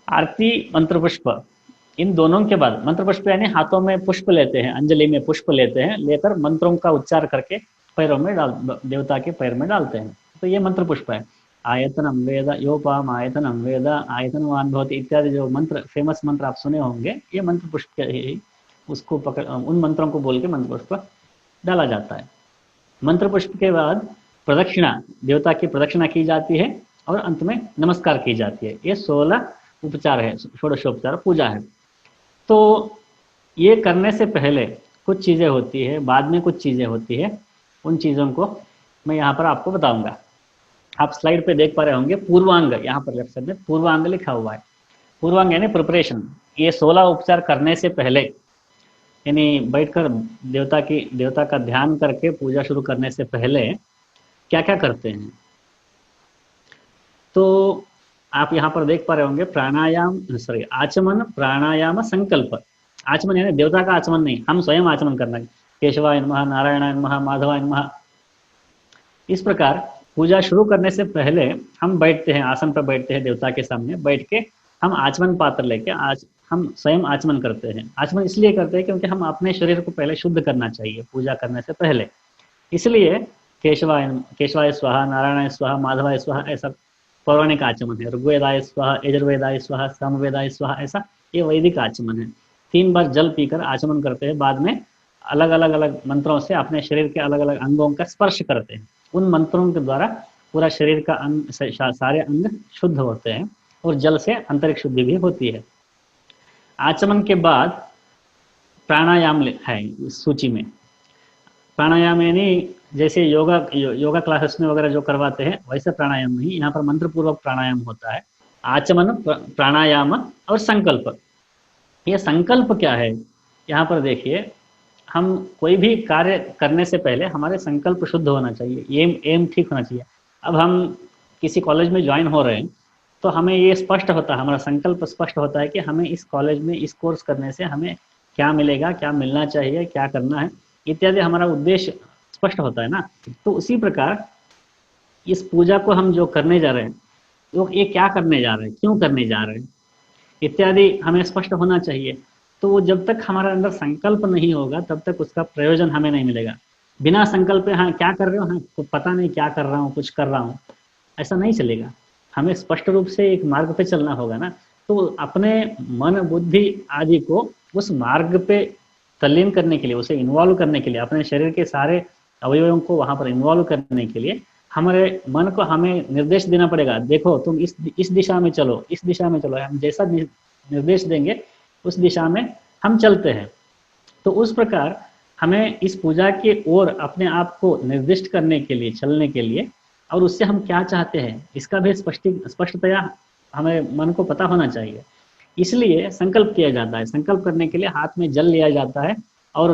आरती, मंत्र पुष्प, इन दोनों के बाद, मंत्र पुष्प यानी हाथों में पुष्प लेते हैं, अंजलि में पुष्प लेते हैं, लेकर मंत्रों का उच्चार करके पैरों में देवता के पैर में डालते हैं। तो ये मंत्र पुष्प है। आयतनम वेद योपाम आयतनम वेद आयतनवान भवति इत्यादि जो मंत्र, फेमस मंत्र आप सुने होंगे, ये मंत्र पुष्प के ही उसको पकड़, उन मंत्रों को बोल के मंत्र पुष्प डाला जाता है। मंत्र पुष्प के बाद प्रदक्षिणा, देवता की प्रदक्षिणा की जाती है और अंत में नमस्कार की जाती है। ये 16 उपचार है, षोडशोपचार पूजा है। तो ये करने से पहले कुछ चीज़ें होती है, बाद में कुछ चीज़ें होती है। उन चीज़ों को मैं यहाँ पर आपको बताऊंगा। आप स्लाइड पे देख पा रहे होंगे पूर्वांग, यहाँ पर लेफ्ट साइड में पूर्वांग लिखा हुआ है। पूर्वांग यानी प्रिपरेशन। ये 16 उपचार करने से पहले, यानी बैठकर देवता का ध्यान करके पूजा शुरू करने से पहले क्या क्या करते हैं। तो आप यहाँ पर देख पा रहे होंगे प्राणायाम, सॉरी आचमन प्राणायाम संकल्प। आचमन यानी देवता का आचमन नहीं, हम स्वयं आचमन करना है। केशवाय नमः, नारायणाय नमः, माधवाय नमः। इस प्रकार पूजा शुरू करने से पहले हम बैठते हैं, आसन पर बैठते हैं, देवता के सामने बैठ के हम आचमन पात्र लेके हम स्वयं आचमन करते हैं। आचमन इसलिए करते हैं क्योंकि हम अपने शरीर को पहले शुद्ध करना चाहिए पूजा करने से पहले। इसलिए केशवाय स्वाहा, नारायणाय स्वाहा, माधवाय स्वाहा, ऐसा पौराणिक आचमन है। ऋग्वेदाय स्वाहा, यजुर्वेदाय स्वाहा, सामवेदाय स्वाहा, ऐसा ये वैदिक आचमन है। 3 बार जल पीकर आचमन करते हैं, बाद में अलग अलग अलग मंत्रों से अपने शरीर के अलग अलग अंगों का स्पर्श करते हैं। उन मंत्रों के द्वारा पूरा शरीर का अंग, सारे अंग शुद्ध होते हैं और जल से आंतरिक शुद्धि भी होती है। आचमन के बाद प्राणायाम है इस सूची में। प्राणायाम यानी जैसे योगा क्लासेस में वगैरह जो करवाते हैं वैसे प्राणायाम नहीं, यहाँ पर मंत्र पूर्वक प्राणायाम होता है। आचमन, प्राणायाम और संकल्प। ये संकल्प क्या है, यहाँ पर देखिए, हम कोई भी कार्य करने से पहले हमारे संकल्प शुद्ध होना चाहिए, एम ठीक होना चाहिए। अब हम किसी कॉलेज में ज्वाइन हो रहे हैं तो हमें ये स्पष्ट होता है, हमारा संकल्प स्पष्ट होता है कि हमें इस कॉलेज में इस कोर्स करने से हमें क्या मिलेगा, क्या मिलना चाहिए, क्या करना है इत्यादि, हमारा उद्देश्य स्पष्ट होता है ना। तो उसी प्रकार इस पूजा को हम जो करने जा रहे हैं, तो ये क्या करने जा रहे हैं, क्यों करने जा रहे हैं इत्यादि हमें स्पष्ट होना चाहिए। तो वो जब तक हमारे अंदर संकल्प नहीं होगा तब तक उसका प्रयोजन हमें नहीं मिलेगा। बिना संकल्प, हाँ क्या कर रहे हो, हाँ तो पता नहीं क्या कर रहा हूँ, कुछ कर रहा हूँ, ऐसा नहीं चलेगा। हमें स्पष्ट रूप से एक मार्ग पे चलना होगा ना। तो अपने मन बुद्धि आदि को उस मार्ग पे तल्लीन करने के लिए, उसे इन्वॉल्व करने के लिए, अपने शरीर के सारे अवयवों को वहां पर इन्वॉल्व करने के लिए हमारे मन को हमें निर्देश देना पड़ेगा। देखो तुम इस दिशा में चलो, इस दिशा में चलो, हम जैसा निर्देश देंगे उस दिशा में हम चलते हैं। तो उस प्रकार हमें इस पूजा की ओर अपने आप को निर्दिष्ट करने के लिए, चलने के लिए, और उससे हम क्या चाहते हैं इसका भी स्पष्टतया हमें मन को पता होना चाहिए। इसलिए संकल्प किया जाता है। संकल्प करने के लिए हाथ में जल लिया जाता है और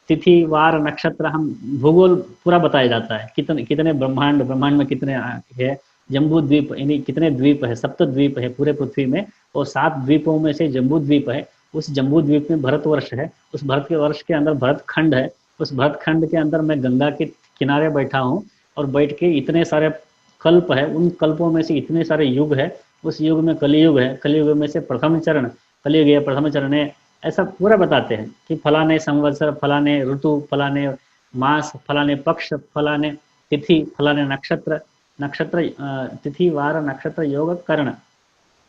तिथि वार नक्षत्र, हम भूगोल पूरा बताया जाता है, कितने कितने ब्रह्मांड में कितने है, जम्बू द्वीप यानी कितने द्वीप है, सप्त द्वीप है पूरे पृथ्वी में, और 7 द्वीपों में से जम्बू द्वीप है। उस जम्बू द्वीप में भारतवर्ष है, उस भारत के वर्ष के अंदर भरत खंड है, उस भरत खंड के अंदर मैं गंगा के किनारे बैठा हूँ और बैठ के इतने सारे कल्प है, उन कल्पों में से इतने सारे युग है, उस युग में कलियुग है, कलियुग में से प्रथम चरण कलियुग है, प्रथम चरण है, ऐसा पूरा बताते हैं कि फलाने संवत्सर, फलाने ऋतु, फलाने मास, फलाने पक्ष, फलाने तिथि, फलाने नक्षत्र, तिथि वार नक्षत्र योग कर्ण,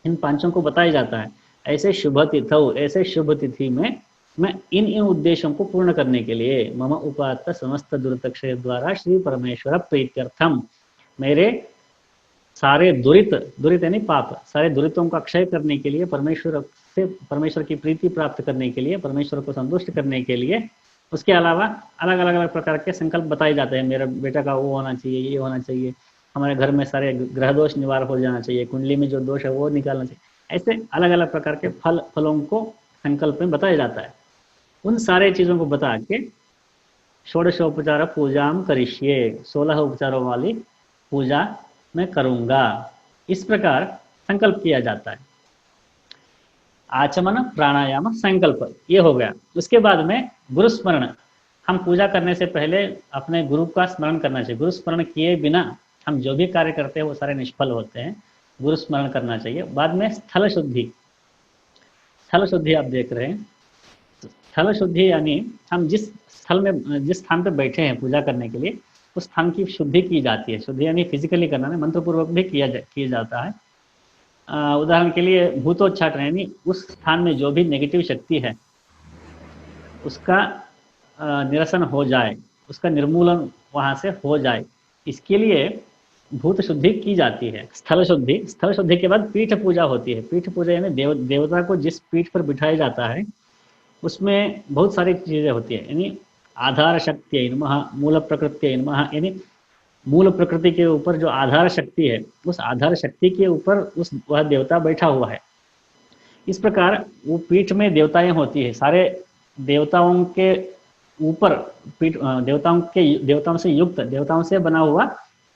इन पांचों को बताया जाता है। ऐसे शुभ तिथौ, ऐसे शुभ तिथि में मैं इन उद्देश्यों को पूर्ण करने के लिए मम उपात्त समस्त दुरितक्षय द्वारा श्री परमेश्वर प्रीत्यर्थम, मेरे सारे दुरित यानी पाप, सारे दुरितों का क्षय करने के लिए, परमेश्वर की प्रीति प्राप्त करने के लिए, परमेश्वर को संतुष्ट करने के लिए, उसके अलावा अलग अलग प्रकार के संकल्प बताए जाते हैं। मेरा बेटा का वो होना चाहिए, ये होना चाहिए, हमारे घर में सारे ग्रह दोष निवार हो जाना चाहिए, कुंडली में जो दोष है वो निकालना चाहिए। ऐसे अलग अलग प्रकार के फलों को संकल्प में बताया जाता है। उन सारे चीज़ों को बता के षोडशोपचार पूजाम करिष्ये, 16 उपचारों वाली पूजा मैं करूँगा, इस प्रकार संकल्प किया जाता है। आचमन प्राणायाम संकल्प ये हो गया। उसके बाद में गुरु स्मरण, हम पूजा करने से पहले अपने गुरु का स्मरण करना चाहिए। गुरु स्मरण किए बिना हम जो भी कार्य करते हैं वो सारे निष्फल होते हैं। गुरु स्मरण करना चाहिए। बाद में स्थल शुद्धि, स्थल शुद्धि आप देख रहे हैं, स्थल शुद्धि यानी हम जिस स्थान पर बैठे हैं पूजा करने के लिए, उस स्थान की शुद्धि की जाती है। शुद्धि यानी फिजिकली करना नहीं, मंत्रपूर्वक भी किया जाता है। उदाहरण के लिए भूतोच्चाटन, यानी उस स्थान में जो भी नेगेटिव शक्ति है उसका निरसन हो जाए, उसका निर्मूलन वहाँ से हो जाए, इसके लिए भूत शुद्धि की जाती है। स्थल शुद्धि, स्थल शुद्धि के बाद पीठ पूजा होती है। पीठ पूजा यानी देवता को जिस पीठ पर बिठाया जाता है उसमें बहुत सारी चीज़ें होती है, यानी आधार शक्ति नमः, मूल प्रकृति नमः, यानी मूल प्रकृति के ऊपर जो आधार शक्ति है उस आधार शक्ति के ऊपर वह देवता बैठा हुआ है। इस प्रकार वो पीठ में देवताएं होती है, सारे देवताओं के ऊपर पीठ, देवताओं से युक्त, देवताओं से बना हुआ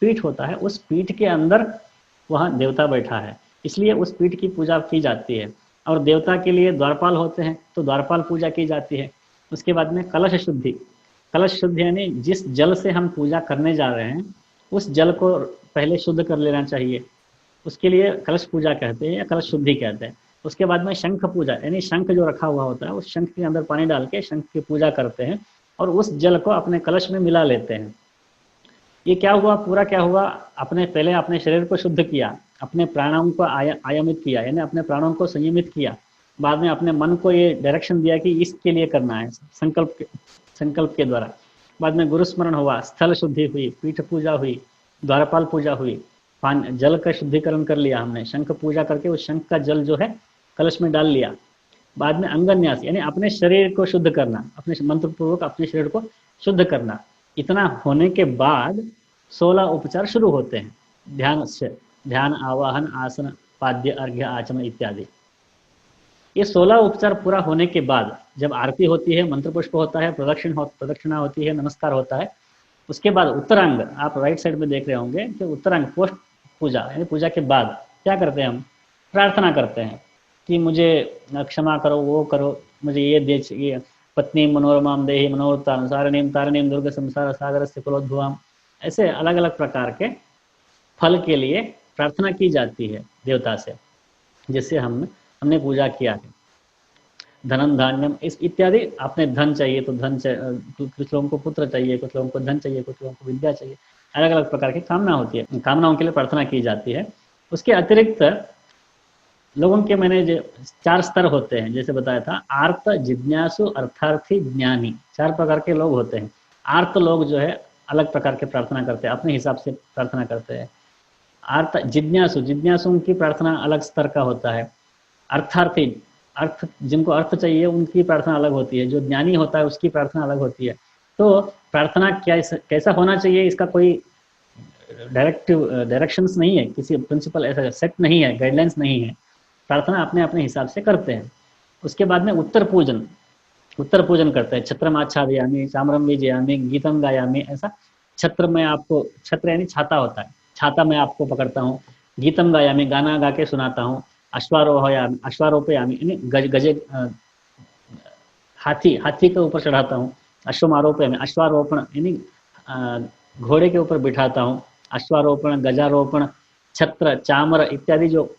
पीठ होता है। उस पीठ के अंदर वह देवता बैठा है, इसलिए उस पीठ की पूजा की जाती है। और देवता के लिए द्वारपाल होते हैं तो द्वारपाल पूजा की जाती है। उसके बाद में कलश शुद्धि, कलश शुद्धि यानी जिस जल से हम पूजा करने जा रहे हैं उस जल को पहले शुद्ध कर लेना चाहिए, उसके लिए कलश पूजा कहते हैं या कलश शुद्धि कहते हैं। उसके बाद में शंख पूजा, यानी शंख जो रखा हुआ होता है उस शंख के अंदर पानी डाल के शंख की पूजा करते हैं और उस जल को अपने कलश में मिला लेते हैं। ये क्या हुआ, पूरा क्या हुआ, पहले अपने शरीर को शुद्ध किया, अपने प्राणों को आयमित किया, यानी अपने प्राणों को संयमित किया, बाद में अपने मन को ये डायरेक्शन दिया कि इसके लिए करना है, संकल्प के द्वारा। बाद में गुरु स्मरण हुआ, स्थल शुद्धि हुई, पीठ पूजा हुई, द्वारपाल पूजा हुई, जल का शुद्धिकरण कर लिया हमने, शंख पूजा करके उस शंख का जल जो है कलश में डाल लिया। बाद में अंगन्यास, यानी अपने शरीर को शुद्ध करना, अपने मंत्र पूर्वक अपने शरीर को शुद्ध करना। इतना होने के बाद 16 उपचार शुरू होते हैं ध्यान से, ध्यान, आवाहन, आसन, पाद्य, अर्घ्य, आचमन इत्यादि। ये 16 उपचार पूरा होने के बाद जब आरती होती है, मंत्र पुष्प होता है, प्रदक्षिणा होती है, नमस्कार होता है, उसके बाद उत्तरांग, आप राइट साइड में देख रहे होंगे कि उत्तरांग पोस्ट पूजा, यानी पूजा के बाद क्या करते हैं, हम प्रार्थना करते हैं कि मुझे क्षमा करो, वो करो, मुझे ये दे चाहिए, पत्नी मनोरमाम देहि मनोरतान सारणीम तारणीम दुर्ग संसार सागर से कुलोद्भवाम, ऐसे अलग अलग प्रकार के फल के लिए प्रार्थना की जाती है देवता से, जिससे हमने पूजा किया है। धनम धान्यम इस इत्यादि, आपने धन चाहिए तो धन चाहिए, कुछ लोगों को पुत्र चाहिए, कुछ लोगों को धन चाहिए, कुछ लोगों को विद्या चाहिए, अलग अलग प्रकार की कामना होती है, कामनाओं के लिए प्रार्थना की जाती है। उसके अतिरिक्त लोगों के मैंने जो 4 स्तर होते हैं, जैसे बताया था, आर्त, जिज्ञासु, अर्थार्थी, ज्ञानी, 4 प्रकार के लोग होते हैं। आर्त लोग जो है अलग प्रकार के प्रार्थना करते हैं, अपने हिसाब से प्रार्थना करते हैं। आर्त, जिज्ञासुओं की प्रार्थना अलग स्तर का होता है। अर्थार्थी, जिनको अर्थ चाहिए उनकी प्रार्थना अलग होती है। जो ज्ञानी होता है उसकी प्रार्थना अलग होती है। तो प्रार्थना कैसा होना चाहिए, इसका कोई डायरेक्शंस नहीं है, किसी प्रिंसिपल ऐसा सेट नहीं है, गाइडलाइंस नहीं है, प्रार्थना अपने अपने हिसाब से करते हैं। उसके बाद में उत्तर पूजन करते हैं। छत्रम आच्छादयामि, चाम्रम विजयामि, गीतम गायामि, ऐसा छत्र में आपको, छत्र यानी छाता होता है, छाता में आपको पकड़ता हूँ, गीतम गायामि, गाना गा के सुनाता हूँ, अश्वारोपयामि यानी गजे हाथी के ऊपर चढ़ाता हूँ, अश्वमारोपयामि अश्वारोपण यानी घोड़े के ऊपर बिठाता हूँ, अश्वारोपण, गजारोपण, छत्र, चामर इत्यादि जो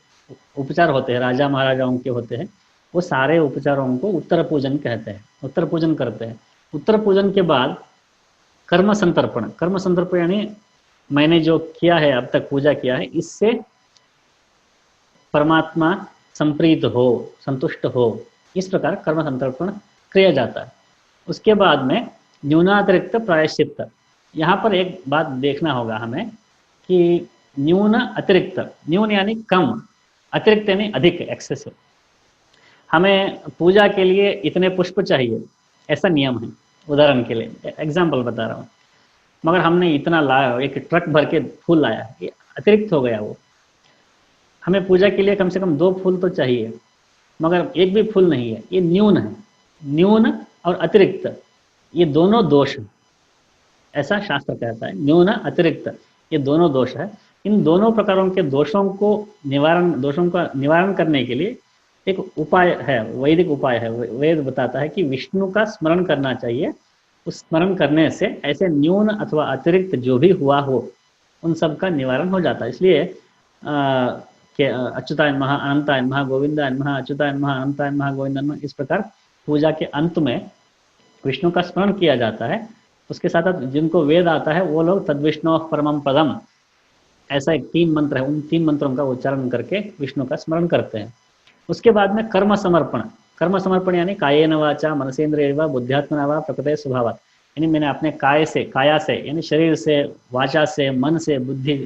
उपचार होते हैं राजा महाराजाओं के होते हैं, वो सारे उपचारों को उत्तर पूजन कहते हैं। उत्तर पूजन करते हैं। उत्तर पूजन के बाद कर्म संतर्पण यानी मैंने जो किया है, अब तक पूजा किया है, इससे परमात्मा संप्रीत हो, संतुष्ट हो, इस प्रकार कर्म संतर्पण किया जाता है। उसके बाद में न्यूनातिरिक्त प्रायश्चित्त। यहाँ पर एक बात देखना होगा हमें कि न्यून अतिरिक्त, न्यून यानी कम, अतिरिक्त यानी अधिक, एक्सेसिव। हमें पूजा के लिए इतने पुष्प चाहिए, ऐसा नियम है। उदाहरण के लिए एग्जाम्पल बता रहा हूँ, मगर हमने इतना लाया, एक ट्रक भर के फूल लाया, ये अतिरिक्त हो गया। वो हमें पूजा के लिए कम से कम 2 फूल तो चाहिए, मगर एक भी फूल नहीं है, ये न्यून है। न्यून और अतिरिक्त ये दोनों दोष हैं, ऐसा शास्त्र कहता है। न्यून अतिरिक्त ये दोनों दोष है। इन दोनों प्रकारों के दोषों का निवारण करने के लिए एक उपाय है, वैदिक उपाय है। वेद बताता है कि विष्णु का स्मरण करना चाहिए। उस स्मरण करने से ऐसे न्यून अथवा अतिरिक्त जो भी हुआ हो उन सब का निवारण हो जाता है। इसलिए अच्युताय नमः, अनंताय नमः, गोविंदाय नमः, अच्युताय नमः, अनंताय नमः, गोविंदाय नमः, इस प्रकार पूजा के अंत में विष्णु का स्मरण किया जाता है। उसके साथ साथ जिनको वेद आता है वो लोग तद्विष्णु परमम पदम, ऐसा एक 3 मंत्र है, उन 3 मंत्रों का उच्चारण करके विष्णु का स्मरण करते हैं। उसके बाद में कर्म समर्पण, कर्म समर्पण यानी कायेन वाचा मनसेन्द्रिय वा बुद्ध्यात्मना वा प्रकृति स्वभावात्, यानी मैंने अपने काय से, काया से यानी शरीर से, वाचा से, मन से, बुद्धि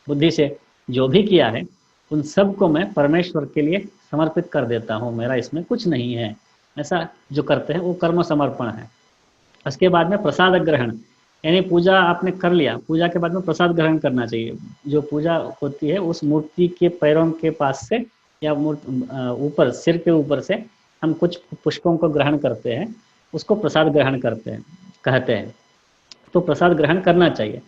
बुद्धि से जो भी किया है उन सब को मैं परमेश्वर के लिए समर्पित कर देता हूँ, मेरा इसमें कुछ नहीं है, ऐसा जो करते हैं वो कर्म समर्पण है। उसके बाद में प्रसाद ग्रहण, यानी पूजा आपने कर लिया, पूजा के बाद में प्रसाद ग्रहण करना चाहिए। जो पूजा होती है उस मूर्ति के पैरों के पास से या ऊपर, सिर के ऊपर से हम कुछ पुष्पों को ग्रहण करते हैं, उसको प्रसाद ग्रहण करते हैं कहते हैं। तो प्रसाद ग्रहण करना चाहिए।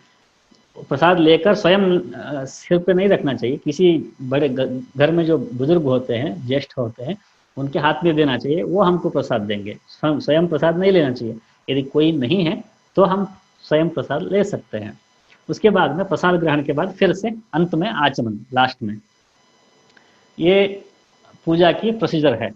प्रसाद लेकर स्वयं सिर पे नहीं रखना चाहिए, किसी बड़े घर में जो बुजुर्ग होते हैं, ज्येष्ठ होते हैं, उनके हाथ में देना चाहिए, वो हमको प्रसाद देंगे। स्वयं प्रसाद नहीं लेना चाहिए। यदि कोई नहीं है तो हम स्वयं प्रसाद ले सकते हैं। उसके बाद में प्रसाद ग्रहण के बाद फिर से अंत में आचमन, लास्ट में, ये पूजा की प्रोसीजर है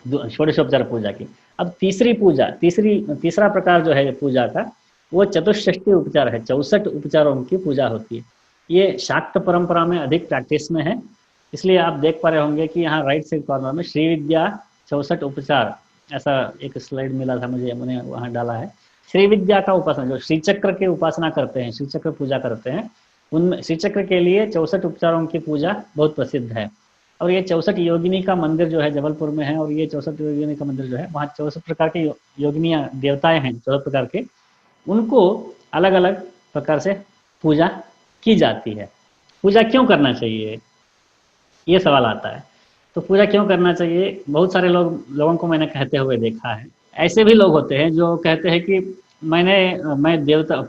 षोडशोपचार पूजा की। अब तीसरी पूजा, तीसरा प्रकार जो है पूजा का, वो चतुष्षष्टि उपचार है, 64 उपचारों की पूजा होती है। ये शाक्त परंपरा में अधिक प्रैक्टिस में है, इसलिए आप देख पा रहे होंगे कि यहाँ राइट साइड कॉर्नर में श्री विद्या 64 उपचार, ऐसा एक स्लाइड मिला था मुझे, मैंने वहाँ डाला है। श्री विद्या का उपासना, जो श्री चक्र की उपासना करते हैं, श्री चक्र पूजा करते हैं, उनमें श्री चक्र के लिए 64 उपचारों की पूजा बहुत प्रसिद्ध है। और ये 64 योगिनी का मंदिर जो है जबलपुर में है, और ये 64 योगिनी का मंदिर जो है, वहाँ 64 प्रकार के योगिनियाँ देवताएं हैं, 14 प्रकार के, उनको अलग अलग प्रकार से पूजा की जाती है। पूजा क्यों करना चाहिए, ये सवाल आता है। तो पूजा क्यों करना चाहिए, बहुत सारे लोगों को मैंने कहते हुए देखा है। ऐसे भी लोग होते हैं जो कहते हैं कि मैं देवता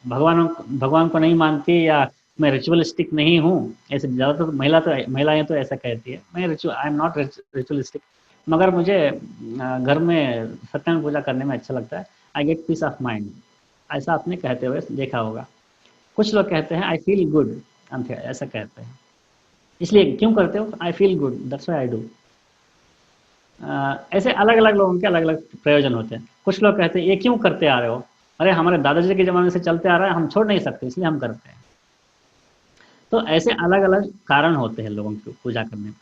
भगवान को नहीं मानती, या मैं रिचुअलिस्टिक नहीं हूँ। ऐसे ज़्यादातर महिलाएं तो ऐसा कहती है, आई एम नॉट रिचुअलिस्टिक, मगर मुझे घर में सत्यनारायण पूजा करने में अच्छा लगता है, I get piece of mind, ऐसा आपने कहते हुए देखा होगा। कुछ लोग कहते हैं आई फील गुड, ऐसा कहते हैं। इसलिए क्यों करते हो, I feel good, that's why I do. ऐसे अलग अलग लोगों के अलग अलग प्रयोजन होते हैं। कुछ लोग कहते हैं ये क्यों करते आ रहे हो, अरे हमारे दादाजी के ज़माने से चलते आ रहा है, हम छोड़ नहीं सकते, इसलिए हम करते हैं। तो ऐसे अलग अलग कारण होते हैं लोगों की पूजा करने में।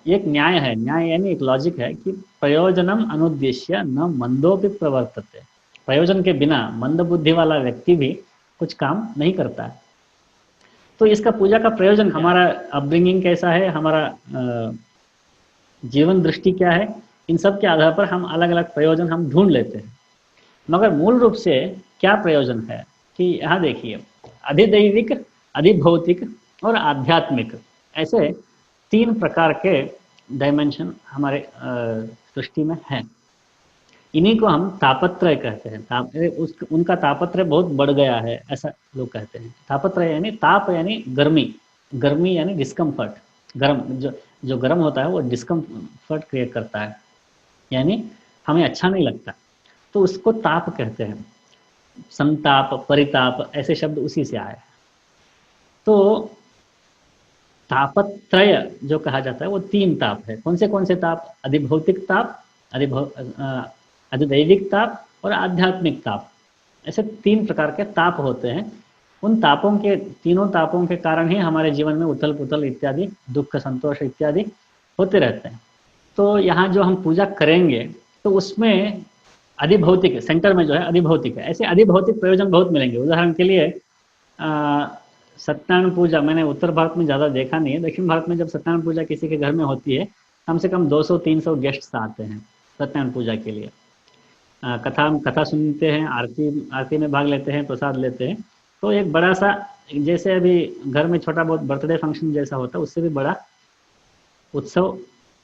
एक न्याय है, न्याय यानी एक लॉजिक है कि प्रयोजनम अनुद्देश्य न मंदोपि प्रवर्तते, प्रयोजन के बिना मंद बुद्धि वाला व्यक्ति भी कुछ काम नहीं करता है। तो इसका पूजा का प्रयोजन, हमारा अपब्रिंगिंग कैसा है, हमारा जीवन दृष्टि क्या है, इन सब के आधार पर हम अलग अलग प्रयोजन हम ढूंढ लेते हैं। मगर मूल रूप से क्या प्रयोजन है कि यहाँ देखिए, अधिदैविक, अधिभौतिक और आध्यात्मिक, ऐसे 3 प्रकार के डायमेंशन हमारे सृष्टि में हैं। इन्हीं को हम तापत्रय कहते हैं। उनका तापत्रय बहुत बढ़ गया है, ऐसा लोग कहते हैं। तापत्रय यानी ताप यानी गर्मी, गर्मी यानी डिस्कम्फर्ट, गर्म, जो गर्म होता है वो डिस्कम्फर्ट क्रिएट करता है, यानी हमें अच्छा नहीं लगता, तो उसको ताप कहते हैं। संताप, परिताप, ऐसे शब्द उसी से आए हैं। तो तापत्रय जो कहा जाता है वो 3 ताप है। कौन से ताप, अधिभौतिक ताप, अधिदैविक ताप और आध्यात्मिक ताप, ऐसे 3 प्रकार के ताप होते हैं। उन तापों के, तीनों तापों के कारण ही हमारे जीवन में उथल पुथल इत्यादि, दुख संतोष इत्यादि होते रहते हैं। तो यहाँ जो हम पूजा करेंगे तो उसमें अधिभौतिक, सेंटर में जो है अधिभौतिक है, ऐसे अधिभौतिक प्रयोजन बहुत मिलेंगे। उदाहरण के लिए सत्यनारायण पूजा मैंने उत्तर भारत में ज़्यादा देखा नहीं है, दक्षिण भारत में जब सत्यनारायण पूजा किसी के घर में होती है, कम से कम 200-300 गेस्ट्स आते हैं सत्यनारायण पूजा के लिए। कथा सुनते हैं, आरती में भाग लेते हैं, प्रसाद लेते हैं। तो एक बड़ा सा, जैसे अभी घर में छोटा बहुत बर्थडे फंक्शन जैसा होता है, उससे भी बड़ा उत्सव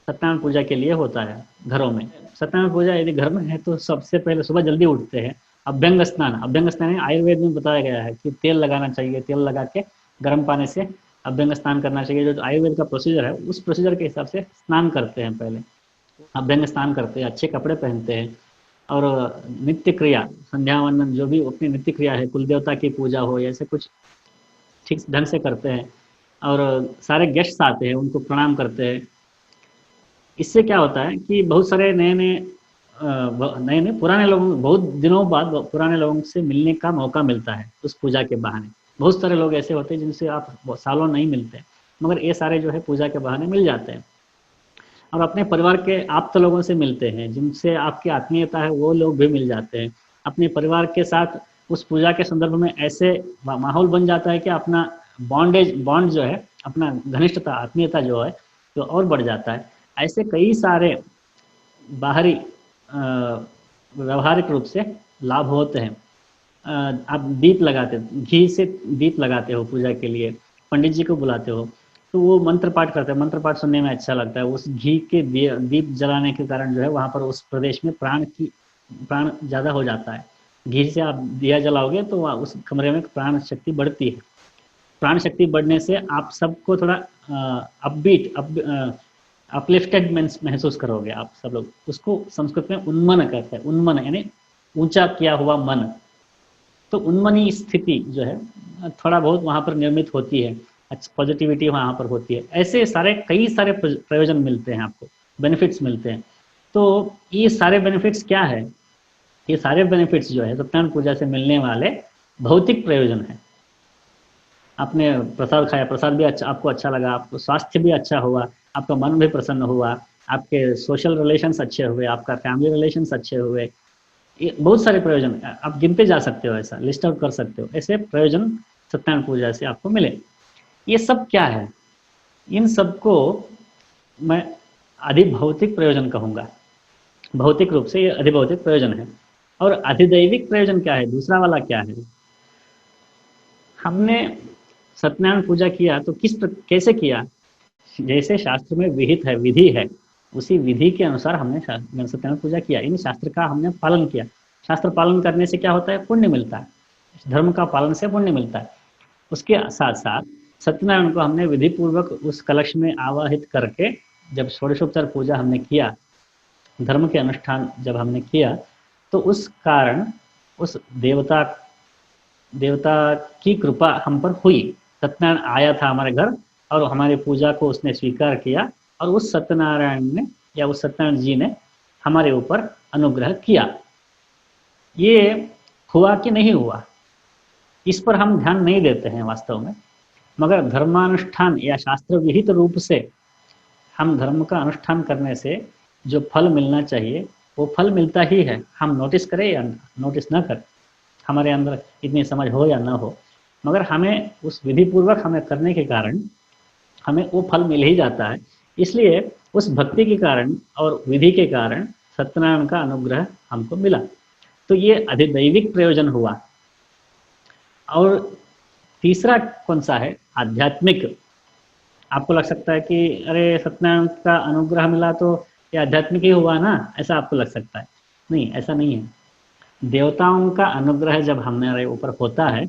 सत्यनारायण पूजा के लिए होता है घरों में। सत्यनारायण पूजा यदि घर में है तो सबसे पहले सुबह जल्दी उठते हैं, अभ्यंग स्नान आयुर्वेद में बताया गया है कि तेल लगाना चाहिए, तेल लगा के गर्म पानी से अभ्यंग स्नान करना चाहिए। जो आयुर्वेद का प्रोसीजर है, उस प्रोसीजर के हिसाब से स्नान करते हैं, पहले अभ्यंग स्नान करते हैं, अच्छे कपड़े पहनते हैं, और नित्य क्रिया, संध्या वंदन, जो भी अपनी नित्य क्रिया है, कुल देवता की पूजा हो, ऐसे कुछ ठीक ढंग से करते हैं। और सारे गेस्ट्स आते हैं, उनको प्रणाम करते हैं। इससे क्या होता है कि बहुत सारे नए नए नहीं नहीं, पुराने लोगों, बहुत दिनों बाद पुराने लोगों से मिलने का मौका मिलता है उस पूजा के बहाने। बहुत सारे लोग ऐसे होते हैं जिनसे आप सालों नहीं मिलते, मगर ये सारे जो है पूजा के बहाने मिल जाते हैं। और अपने परिवार के आप्त लोगों से मिलते हैं, जिनसे आपकी आत्मीयता है, वो लोग भी मिल जाते हैं। अपने परिवार के साथ उस पूजा के संदर्भ में ऐसे माहौल बन जाता है कि अपना बॉन्ड जो है, अपना घनिष्ठता आत्मीयता जो है तो और बढ़ जाता है। ऐसे कई सारे बाहरी व्यवहारिक रूप से लाभ होते हैं। आप दीप लगाते, घी से दीप लगाते हो पूजा के लिए, पंडित जी को बुलाते हो, तो वो मंत्र पाठ करते हैं, मंत्र पाठ सुनने में अच्छा लगता है। उस घी के दीप जलाने के कारण जो है वहाँ पर उस प्रदेश में प्राण ज़्यादा हो जाता है। घी से आप दिया जलाओगे तो उस कमरे में प्राण शक्ति बढ़ती है। प्राण शक्ति बढ़ने से आप सबको थोड़ा अपबीट अपलिफ्टेड महसूस करोगे आप सब लोग। उसको संस्कृत में उन्मन कहते हैं, उन्मन यानी ऊंचा किया हुआ मन। तो उन्मनी स्थिति जो है थोड़ा बहुत वहाँ पर निर्मित होती है, अच्छा पॉजिटिविटी वहाँ पर होती है। ऐसे सारे कई सारे प्रयोजन मिलते हैं आपको, बेनिफिट्स मिलते हैं। तो ये सारे बेनिफिट्स क्या है? ये सारे बेनिफिट्स जो है सत्यनारायण पूजा से मिलने वाले भौतिक प्रयोजन है। आपने प्रसाद खाया, प्रसाद भी अच्छा, आपको अच्छा लगा, आपको स्वास्थ्य भी अच्छा हुआ, आपका मन भी प्रसन्न हुआ, आपके सोशल रिलेशंस अच्छे हुए, आपका फैमिली रिलेशंस अच्छे हुए। ये बहुत सारे प्रयोजन आप गिनते जा सकते हो, ऐसा लिस्ट आउट कर सकते हो, ऐसे प्रयोजन सत्यनारायण पूजा से आपको मिले। ये सब क्या है? इन सबको मैं अधिभौतिक प्रयोजन कहूँगा। भौतिक रूप से ये अधिभौतिक प्रयोजन है। और अधिदैविक प्रयोजन क्या है, दूसरा वाला क्या है? हमने सत्यनारायण पूजा किया तो कैसे किया? जैसे शास्त्र में विहित है, विधि है, उसी विधि के अनुसार हमने सत्यनारायण पूजा किया, इन शास्त्र का हमने पालन किया। शास्त्र पालन करने से क्या होता है? पुण्य मिलता है। धर्म का पालन से पुण्य मिलता है। उसके साथ साथ सत्यनारायण को हमने विधि पूर्वक उस कलश में आवाहित करके जब षोडशोपचार पूजा हमने किया, धर्म के अनुष्ठान जब हमने किया, तो उस कारण उस देवता देवता की कृपा हम पर हुई। सत्यनारायण आया था हमारे घर और हमारी पूजा को उसने स्वीकार किया, और उस सत्यनारायण ने या उस सत्यनारायण जी ने हमारे ऊपर अनुग्रह किया। ये हुआ कि नहीं हुआ, इस पर हम ध्यान नहीं देते हैं वास्तव में। मगर धर्मानुष्ठान या शास्त्र विहित रूप से हम धर्म का अनुष्ठान करने से जो फल मिलना चाहिए वो फल मिलता ही है। हम नोटिस करें या नोटिस न करें, हमारे अंदर इतनी समझ हो या ना हो, मगर हमें उस विधि पूर्वक हमें करने के कारण हमें वो फल मिल ही जाता है। इसलिए उस भक्ति के कारण और विधि के कारण सत्यनारायण का अनुग्रह हमको मिला। तो ये अधिदैविक प्रयोजन हुआ। और तीसरा कौन सा है? आध्यात्मिक। आपको लग सकता है कि अरे सत्यनारायण का अनुग्रह मिला तो ये आध्यात्मिक ही हुआ ना, ऐसा आपको लग सकता है। नहीं, ऐसा नहीं है। देवताओं का अनुग्रह जब हमारे ऊपर होता है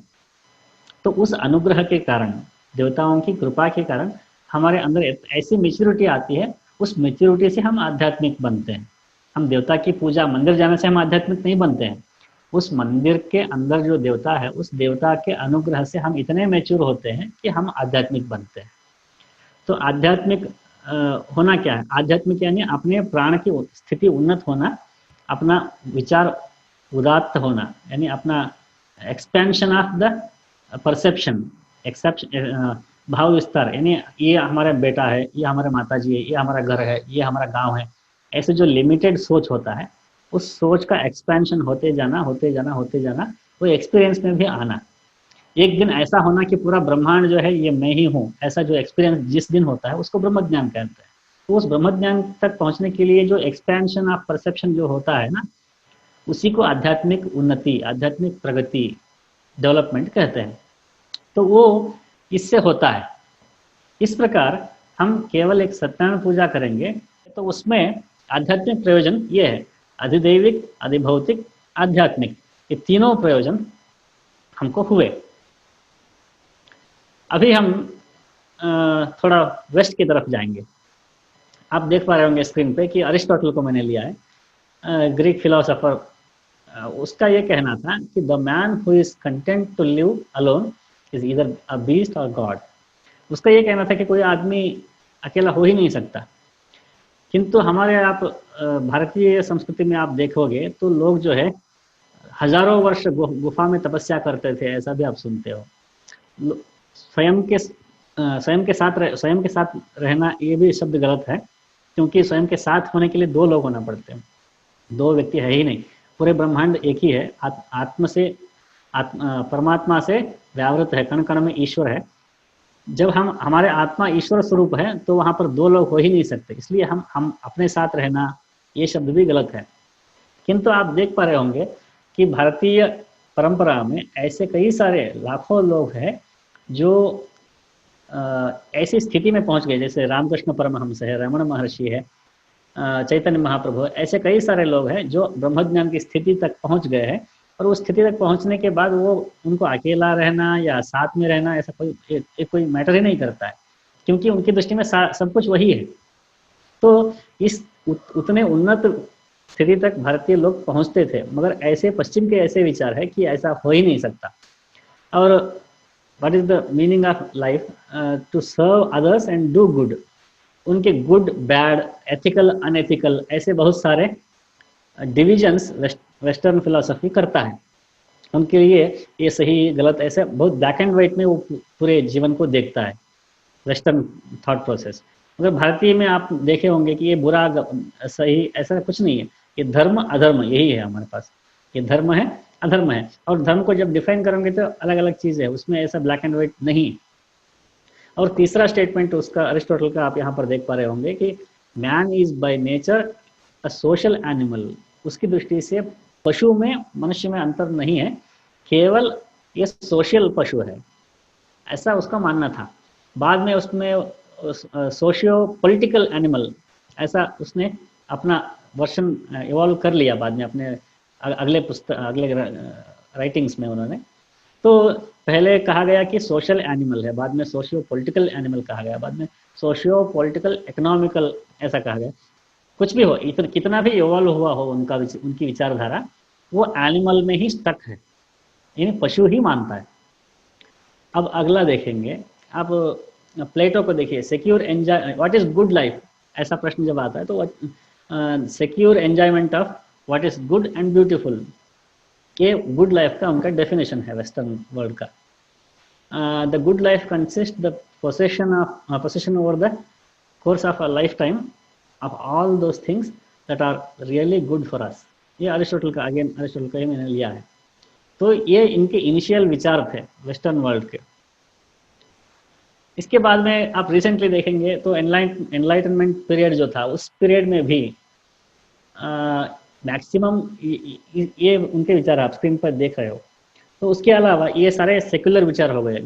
तो उस अनुग्रह के कारण, देवताओं की कृपा के कारण हमारे अंदर ऐसी मेच्योरिटी आती है, उस मेच्योरिटी से हम आध्यात्मिक बनते हैं। हम देवता की पूजा, मंदिर जाने से हम आध्यात्मिक नहीं बनते हैं। उस मंदिर के अंदर जो देवता है, उस देवता के अनुग्रह से हम इतने मैच्योर होते हैं कि हम आध्यात्मिक बनते हैं। तो आध्यात्मिक होना क्या है? आध्यात्मिक यानी अपने प्राण की स्थिति उन्नत होना, अपना विचार उदात्त होना, यानी अपना expansion of the perception, exception, भाव विस्तार। यानी ये हमारा बेटा है, ये हमारा माता जी है, ये हमारा घर है, ये हमारा गांव है। ऐसे जो लिमिटेड सोच होता है, उस सोच का एक्सपेंशन होते जाना, होते जाना, होते जाना, वो एक्सपीरियंस में भी आना। एक दिन ऐसा होना कि पूरा ब्रह्मांड जो है ये मैं ही हूँ, ऐसा जो एक्सपीरियंस जिस दिन होता है उसको ब्रह्म ज्ञान कहते हैं। तो उस ब्रह्म ज्ञान तक पहुंचने के लिए जो एक्सपेंशन ऑफ परसेप्शन जो होता है ना, उसी को आध्यात्मिक उन्नति, आध्यात्मिक प्रगति, डेवलपमेंट कहते हैं। तो वो इससे होता है। इस प्रकार हम केवल एक सत्यनारायण पूजा करेंगे तो उसमें आध्यात्मिक प्रयोजन ये है, अधिदैविक, अधिभौतिक, आध्यात्मिक, ये तीनों प्रयोजन हमको हुए। अभी हम थोड़ा वेस्ट की तरफ जाएंगे। आप देख पा रहे होंगे स्क्रीन पे कि अरिस्टोटल को मैंने लिया है, ग्रीक फिलोसोफर। उसका ये कहना था कि the man who is content to live alone is either a beast or god. उसका ये कहना था कि कोई आदमी अकेला हो ही नहीं सकता। किंतु हमारे आप भारतीय संस्कृति में आप देखोगे तो लोग जो है हजारों वर्ष गुफा में तपस्या करते थे, ऐसा भी आप सुनते हो। स्वयं के स्वयं के साथ रहना, ये भी शब्द गलत है, क्योंकि स्वयं के साथ होने के लिए दो लोग होना पड़ते हैं, दो व्यक्ति है ही नहीं। पूरे ब्रह्मांड एक ही है, परमात्मा से व्यावृत है, कण कण में ईश्वर है। जब हम हमारे आत्मा ईश्वर स्वरूप है तो वहां पर दो लोग हो ही नहीं सकते, इसलिए हम अपने साथ रहना, ये शब्द भी गलत है। किंतु आप देख पा रहे होंगे कि भारतीय परंपरा में ऐसे कई सारे लाखों लोग हैं जो ऐसी स्थिति में पहुंच गए, जैसे रामकृष्ण परमहंस है, रमण महर्षि है, चैतन्य महाप्रभु, ऐसे कई सारे लोग हैं जो ब्रह्मज्ञान की स्थिति तक पहुंच गए हैं। और उस स्थिति तक पहुंचने के बाद वो उनको अकेला रहना या साथ में रहना, ऐसा कोई मैटर ही नहीं करता है, क्योंकि उनकी दृष्टि में सब कुछ वही है। तो इस उतने उन्नत स्थिति तक भारतीय लोग पहुंचते थे, मगर ऐसे पश्चिम के ऐसे विचार है कि ऐसा हो ही नहीं सकता। और what is the meaning of life? To serve others and do good. उनके गुड, बैड, एथिकल, अनएथिकल, ऐसे बहुत सारे डिविजन्स वेस्टर्न फिलोसफी करता है। उनके लिए ये सही गलत ऐसे बहुत ब्लैक एंड व्हाइट में वो पूरे जीवन को देखता है, वेस्टर्न थॉट प्रोसेस। मगर भारतीय में आप देखे होंगे कि ये बुरा सही ऐसा कुछ नहीं है, ये धर्म अधर्म यही है हमारे पास। ये धर्म है, अधर्म है, और धर्म को जब डिफाइन करेंगे तो अलग अलग चीज़ है, उसमें ऐसा ब्लैक एंड व्हाइट नहीं। और तीसरा स्टेटमेंट उसका अरिस्टोटल का आप यहाँ पर देख पा रहे होंगे कि man is by nature a social animal. उसकी दृष्टि से पशु में मनुष्य में अंतर नहीं है, केवल ये सोशल पशु है, ऐसा उसका मानना था। बाद में उसमें सोशियो पॉलिटिकल एनिमल, ऐसा उसने अपना वर्शन इवॉल्व कर लिया बाद में अपने अगले राइटिंग्स में उन्होंने। तो पहले कहा गया कि सोशल एनिमल है, बाद में सोशियो पॉलिटिकल एनिमल कहा गया, बाद में सोशियो पॉलिटिकल इकोनॉमिकल ऐसा कहा गया। कुछ भी हो, कितना भी इवॉल्व हुआ हो उनकी विचारधारा, वो एनिमल में ही स्टक है, यानी पशु ही मानता है। अब अगला देखेंगे आप, प्लेटो को देखिए, secure enjoy, what is good life, ऐसा प्रश्न जब आता है तो secure enjoyment of what is good and beautiful, ये गुड लाइफ का उनका डेफिनेशन है वेस्टर्न वर्ल्ड का। The good life consist the possession over the course of a life time of all those things that are really good for us. ये अरिस्टोटल का, अगेन अरिस्टोटल का ही मैंने लिया है। तो ये इनके इनिशियल विचार थे वेस्टर्न वर्ल्ड के। इसके बाद में आप रिसेंटली देखेंगे तो एनलाइटनमेंट पीरियड जो था, उस पीरियड में भी मैक्सिमम ये उनके विचार आप स्क्रीन पर देख रहे हो। तो उसके अलावा ये सारे सेक्युलर विचार हो गए,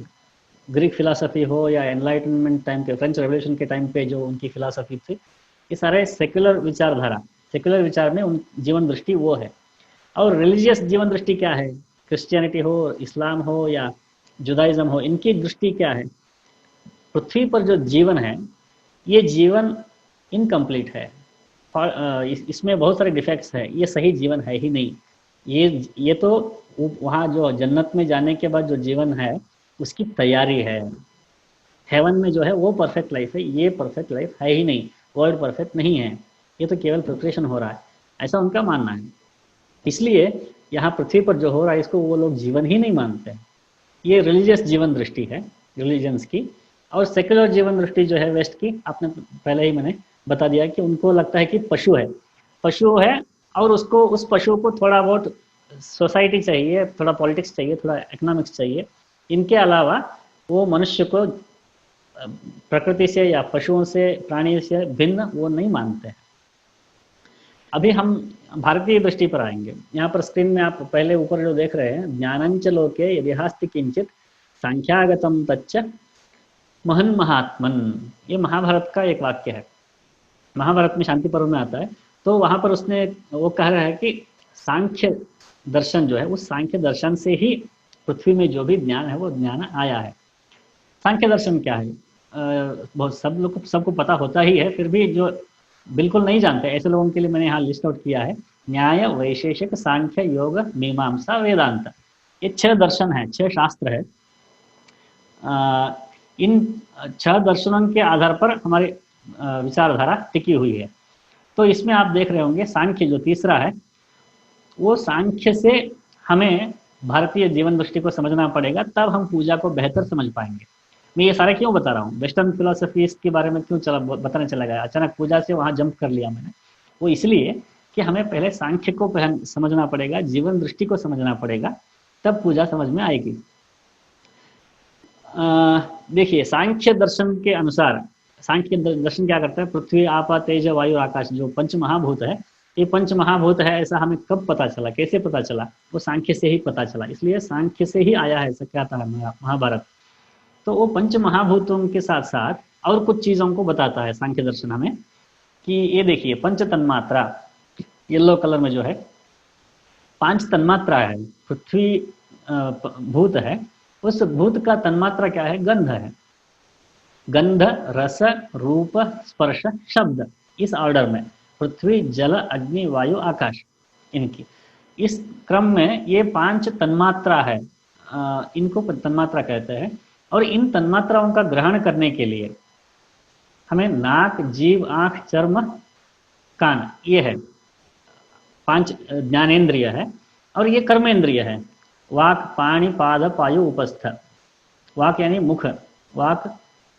ग्रीक फिलासफी हो या एनलाइटनमेंट टाइम के, फ्रेंच रेवोल्यूशन के टाइम पे जो उनकी फिलासफी थी, ये सारे सेक्युलर विचारधारा, सेक्युलर विचार में उन जीवन दृष्टि वो है। और रिलीजियस जीवन दृष्टि क्या है? क्रिश्चियनिटी हो, इस्लाम हो या जुदाइज्म हो, इनकी दृष्टि क्या है? पृथ्वी पर जो जीवन है, ये जीवन इनकम्प्लीट है, इसमें बहुत सारे डिफेक्ट्स हैं, ये सही जीवन है ही नहीं। ये तो वहाँ जो जन्नत में जाने के बाद जो जीवन है उसकी तैयारी है। हेवन में जो है वो परफेक्ट लाइफ है, ये परफेक्ट लाइफ है ही नहीं, वर्ल्ड परफेक्ट नहीं है, ये तो केवल प्रिपरेशन हो रहा है, ऐसा उनका मानना है। इसलिए यहाँ पृथ्वी पर जो हो रहा है इसको वो लोग जीवन ही नहीं मानते हैं। ये रिलीजियस जीवन दृष्टि है रिलीजन्स की। और सेक्युलर जीवन दृष्टि जो है वेस्ट की, आपने पहले ही मैंने बता दिया कि उनको लगता है कि पशु है, पशु है, और उसको, उस पशु को थोड़ा बहुत सोसाइटी चाहिए, थोड़ा पॉलिटिक्स चाहिए, थोड़ा इकोनॉमिक्स चाहिए। इनके अलावा वो मनुष्य को प्रकृति से या पशुओं से, प्राणी से भिन्न वो नहीं मानते हैं। अभी हम भारतीय दृष्टि पर आएंगे। यहाँ पर स्क्रीन में आप पहले ऊपर जो देख रहे हैं, ज्ञानंच लोके यदिहास्ति किंचित सांख्यागतम तच्च महन महात्मन, ये महाभारत का एक वाक्य है, महाभारत में शांति पर्व में आता है। तो वहाँ पर उसने वो कह रहा है कि सांख्य दर्शन जो है, उस सांख्य दर्शन से ही पृथ्वी में जो भी ज्ञान है वो ज्ञान आया है। सांख्य दर्शन क्या है? बहुत सबको पता होता ही है, फिर भी जो बिल्कुल नहीं जानते ऐसे लोगों के लिए मैंने यहाँ लिस्ट आउट किया है। न्याय, वैशेषिक, सांख्य, योग, मीमांसा, वेदांत, ये 6 दर्शन है, 6 शास्त्र है। इन 6 दर्शनों के आधार पर हमारी विचारधारा टिकी हुई है। तो इसमें आप देख रहे होंगे सांख्य जो तीसरा है, वो सांख्य से हमें भारतीय जीवन दृष्टि को समझना पड़ेगा, तब हम पूजा को बेहतर समझ पाएंगे। मैं ये सारे क्यों बता रहा हूँ, वेस्टर्न फिलोसफी इसके बारे में क्यों चला बताने चला गया, अचानक पूजा से वहाँ जंप कर लिया मैंने, वो इसलिए कि हमें पहले सांख्य को समझना पड़ेगा, जीवन दृष्टि को समझना पड़ेगा, तब पूजा समझ में आएगी। देखिए सांख्य दर्शन के अनुसार, सांख्य दर्शन क्या करता है, पृथ्वी आपा तेज वायु आकाश जो पंच महाभूत है, ये पंच महाभूत है ऐसा हमें कब पता चला, कैसे पता चला, वो सांख्य से ही पता चला, इसलिए सांख्य से ही आया है, ऐसा कहता है महाभारत। तो वो पंच महाभूतों के साथ साथ और कुछ चीज़ों को बताता है सांख्य दर्शन हमें, कि ये देखिए पंच तन्मात्रा, येलो कलर में जो है 5 तन्मात्रा है, पृथ्वी भूत है, उस भूत का तन्मात्रा क्या है, गंध है, गंध रस रूप स्पर्श शब्द, इस ऑर्डर में पृथ्वी जल अग्नि वायु आकाश, इनकी इस क्रम में ये 5 तन्मात्रा है, इनको तन्मात्रा कहते हैं। और इन तन्मात्राओं का ग्रहण करने के लिए हमें नाक जीव आंख चर्म कान, ये है 5 ज्ञानेन्द्रिय है, और ये कर्मेंद्रिय है, वाक पाणि पाद पायु उपस्थ, वाक यानी मुख, वाक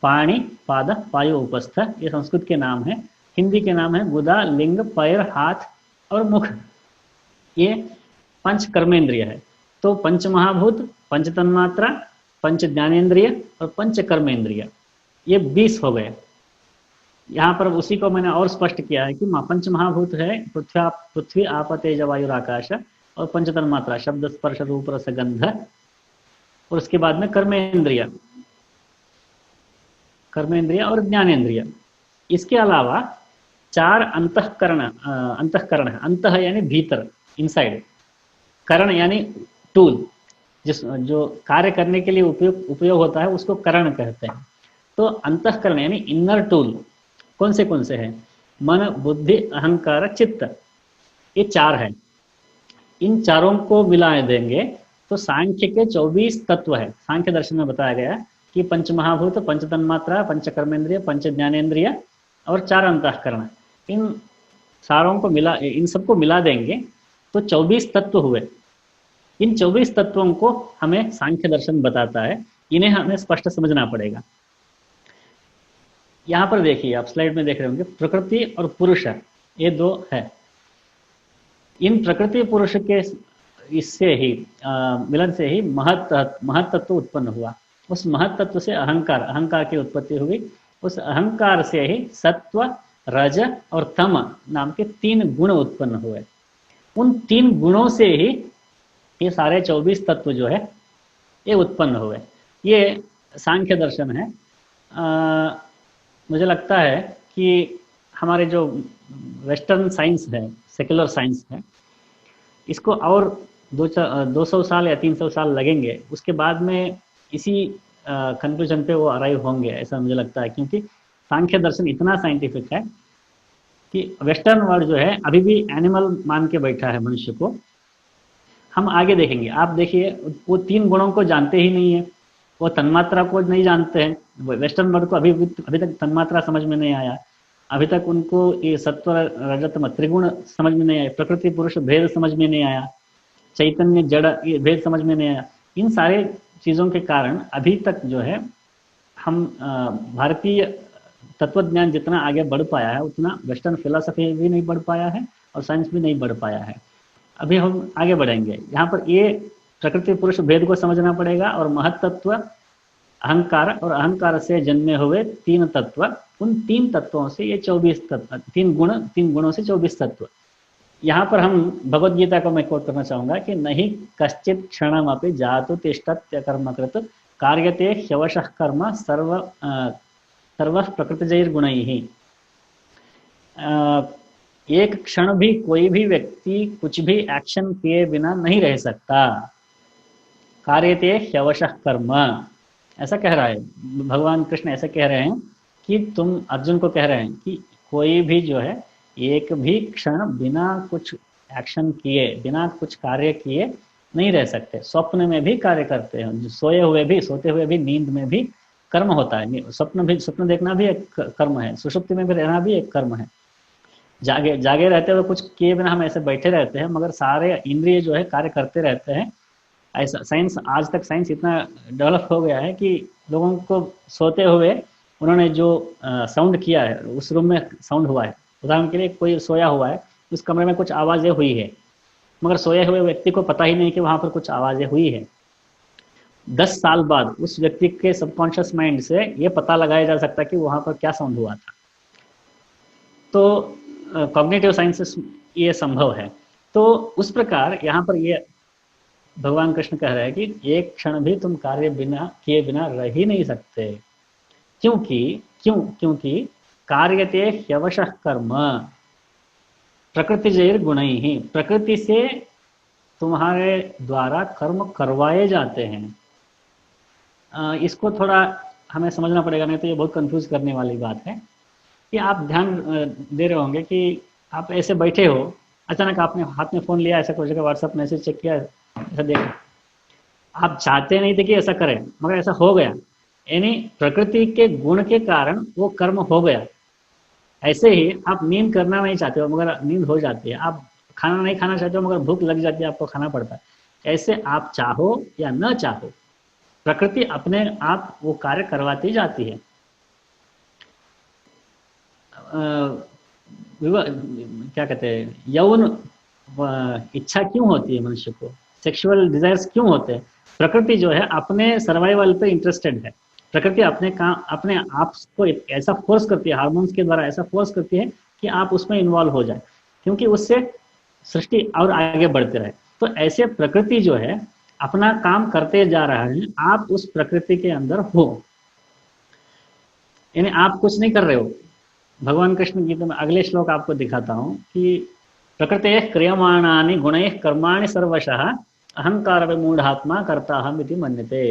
पाणि पाद पायु उपस्थ, ये संस्कृत के नाम है, हिंदी के नाम है गुदा लिंग पैर हाथ और मुख, ये 5 कर्मेंद्रिय है। तो पंच महाभूत, पंच तन्मात्रा, पंच ज्ञानेन्द्रिय और पंच कर्मेंद्रिय, ये 20 हो गए। यहाँ पर उसी को मैंने और स्पष्ट किया है कि पंच महाभूत है पृथ्वी आप तेज वायु आकाश, और पंच तन्मात्रा शब्द स्पर्श रूप रस गंध, और उसके बाद में कर्मेंद्रिय, कर्मेंद्रिय और ज्ञानेन्द्रिय। इसके अलावा 4 अंतःकरण, अंतःकरण है, अंतः यानी भीतर, इनसाइड, करण यानी टूल, जिस जो कार्य करने के लिए उपयोग होता है उसको करण कहते हैं। तो अंतःकरण यानी इनर टूल कौन से हैं, मन बुद्धि अहंकार चित्त, ये 4 है। इन चारों को मिला देंगे तो सांख्य के 24 तत्व है। सांख्य दर्शन में बताया गया कि पंच महाभूत, पंच तन्मात्रा, पंच कर्मेंद्रिय, पंच ज्ञानेन्द्रिय और 4 अंतःकरण, इन सारों को मिला, इन सबको मिला देंगे तो 24 तत्व हुए। इन 24 तत्वों को हमें सांख्य दर्शन बताता है, इन्हें हमें स्पष्ट समझना पड़ेगा। यहाँ पर देखिए, आप स्लाइड में देख रहे होंगे, प्रकृति और पुरुष, ये 2 है। इन प्रकृति पुरुष के इससे ही मिलन से ही महत्तत्व उत्पन्न हुआ। उस महत्तत्व से अहंकार की उत्पत्ति हुई। उस अहंकार से ही सत्व रज और तम नाम के 3 गुण उत्पन्न हुए। उन 3 गुणों से ही ये सारे 24 तत्व जो है ये उत्पन्न हुए। ये सांख्य दर्शन है। मुझे लगता है कि हमारे जो वेस्टर्न साइंस है, सेक्युलर साइंस है, इसको और 200 साल या 300 साल लगेंगे, उसके बाद में इसी कंक्लूजन पे वो अराइव होंगे, ऐसा मुझे लगता है। क्योंकि सांख्य दर्शन इतना साइंटिफिक है कि वेस्टर्न वर्ल्ड जो है अभी भी एनिमल मान के बैठा है मनुष्य को। हम आगे देखेंगे, आप देखिए, वो 3 गुणों को जानते ही नहीं है, वो तन्मात्रा को नहीं जानते हैं। वेस्टर्न वर्ल्ड को अभी तक तन्मात्रा समझ में नहीं आया, अभी तक उनको ये सत्व रजतम त्रिगुण समझ में नहीं आया, प्रकृति पुरुष भेद समझ में नहीं आया, चैतन्य जड़ ये भेद समझ में नहीं आया। इन सारे चीज़ों के कारण अभी तक जो है हम भारतीय तत्वज्ञान जितना आगे बढ़ पाया है उतना वेस्टर्न फिलोसफी भी नहीं बढ़ पाया है और साइंस भी नहीं बढ़ पाया है। अभी हम आगे बढ़ेंगे। यहाँ पर ये प्रकृति पुरुष भेद को समझना पड़ेगा, और महत्तत्व अहंकार, और अहंकार से जन्मे हुए 3 तत्व, उन 3 तत्वों से ये 24 तत्व, 3 गुणों से 24 तत्व। यहाँ पर हम भगवत गीता को मैं कोट करना चाहूँगा कि नहीं कश्चित क्षणमपि जातु तिष्ठत्य कर्मकृत कार्यते ह्यवशः कर्म सर्व प्रकृतिजैर्गुणैः। एक क्षण भी कोई भी व्यक्ति कुछ भी एक्शन किए बिना नहीं रह सकता। कार्यते ह्यवशः कर्म, ऐसा कह रहा है भगवान कृष्ण, ऐसा कह रहे हैं कि तुम अर्जुन को कह रहे हैं कि कोई भी जो है एक भी क्षण बिना कुछ एक्शन किए, बिना कुछ कार्य किए नहीं रह सकते। स्वप्न में भी कार्य करते हैं, सोते हुए भी नींद में भी कर्म होता है। स्वप्न देखना भी एक कर्म है, सुषुप्ति में भी रहना भी एक कर्म है। जागे जागे रहते हुए कुछ किए बिना हम ऐसे बैठे रहते हैं, मगर सारे इंद्रिय जो है कार्य करते रहते हैं। ऐसा साइंस, आज तक साइंस इतना डेवलप हो गया है कि लोगों को सोते हुए उन्होंने जो साउंड किया है, उस रूम में साउंड हुआ है। उदाहरण के लिए कोई सोया हुआ है, उस कमरे में कुछ आवाज़ें हुई है, मगर सोए हुए व्यक्ति को पता ही नहीं कि वहाँ पर कुछ आवाज़ें हुई है। 10 साल बाद उस व्यक्ति के सबकॉन्शियस माइंड से ये पता लगाया जा सकता है कि वहाँ पर क्या साउंड हुआ था। तो कॉग्निटिव साइंसेस ये संभव है। तो उस प्रकार यहाँ पर ये भगवान कृष्ण कह रहे हैं कि एक क्षण भी तुम कार्य बिना किए बिना रह ही नहीं सकते। क्योंकि कार्यते ह्यवशः कर्म प्रकृति जैर गुण ही, प्रकृति से तुम्हारे द्वारा कर्म करवाए जाते हैं। इसको थोड़ा हमें समझना पड़ेगा, नहीं तो ये बहुत कंफ्यूज करने वाली बात है। कि आप ध्यान दे रहे होंगे कि आप ऐसे बैठे हो, अचानक आपने हाथ में फ़ोन लिया, ऐसा कोई जगह व्हाट्सअप मैसेज चेक किया, ऐसा देखा, आप चाहते नहीं थे कि ऐसा करें, मगर ऐसा हो गया। यानी प्रकृति के गुण के कारण वो कर्म हो गया। ऐसे ही आप नींद करना नहीं चाहते हो मगर नींद हो जाती है, आप खाना नहीं खाना चाहते हो मगर भूख लग जाती है, आपको खाना पड़ता है। ऐसे आप चाहो या न चाहो, प्रकृति अपने आप वो कार्य करवाती जाती है। क्या कहते हैं, यौन इच्छा क्यों होती है मनुष्य को, सेक्सुअल डिजायर्स क्यों होते हैं? प्रकृति जो है अपने सर्वाइवल पे इंटरेस्टेड है। प्रकृति अपने काम, अपने आप को ऐसा फोर्स करती है, हार्मोन्स के द्वारा ऐसा फोर्स करती है कि आप उसमें इन्वॉल्व हो जाए, क्योंकि उससे सृष्टि और आगे बढ़ते रहे। तो ऐसे प्रकृति जो है अपना काम करते जा रहा है, आप उस प्रकृति के अंदर हो, यानी आप कुछ नहीं कर रहे हो। भगवान कृष्ण गीता में अगले श्लोक आपको दिखाता हूँ कि प्रकृते क्रियमाणानि गुणैः कर्माणि सर्वशः अहंकार विमूढ़ात्मा करता हम इति मन्यते।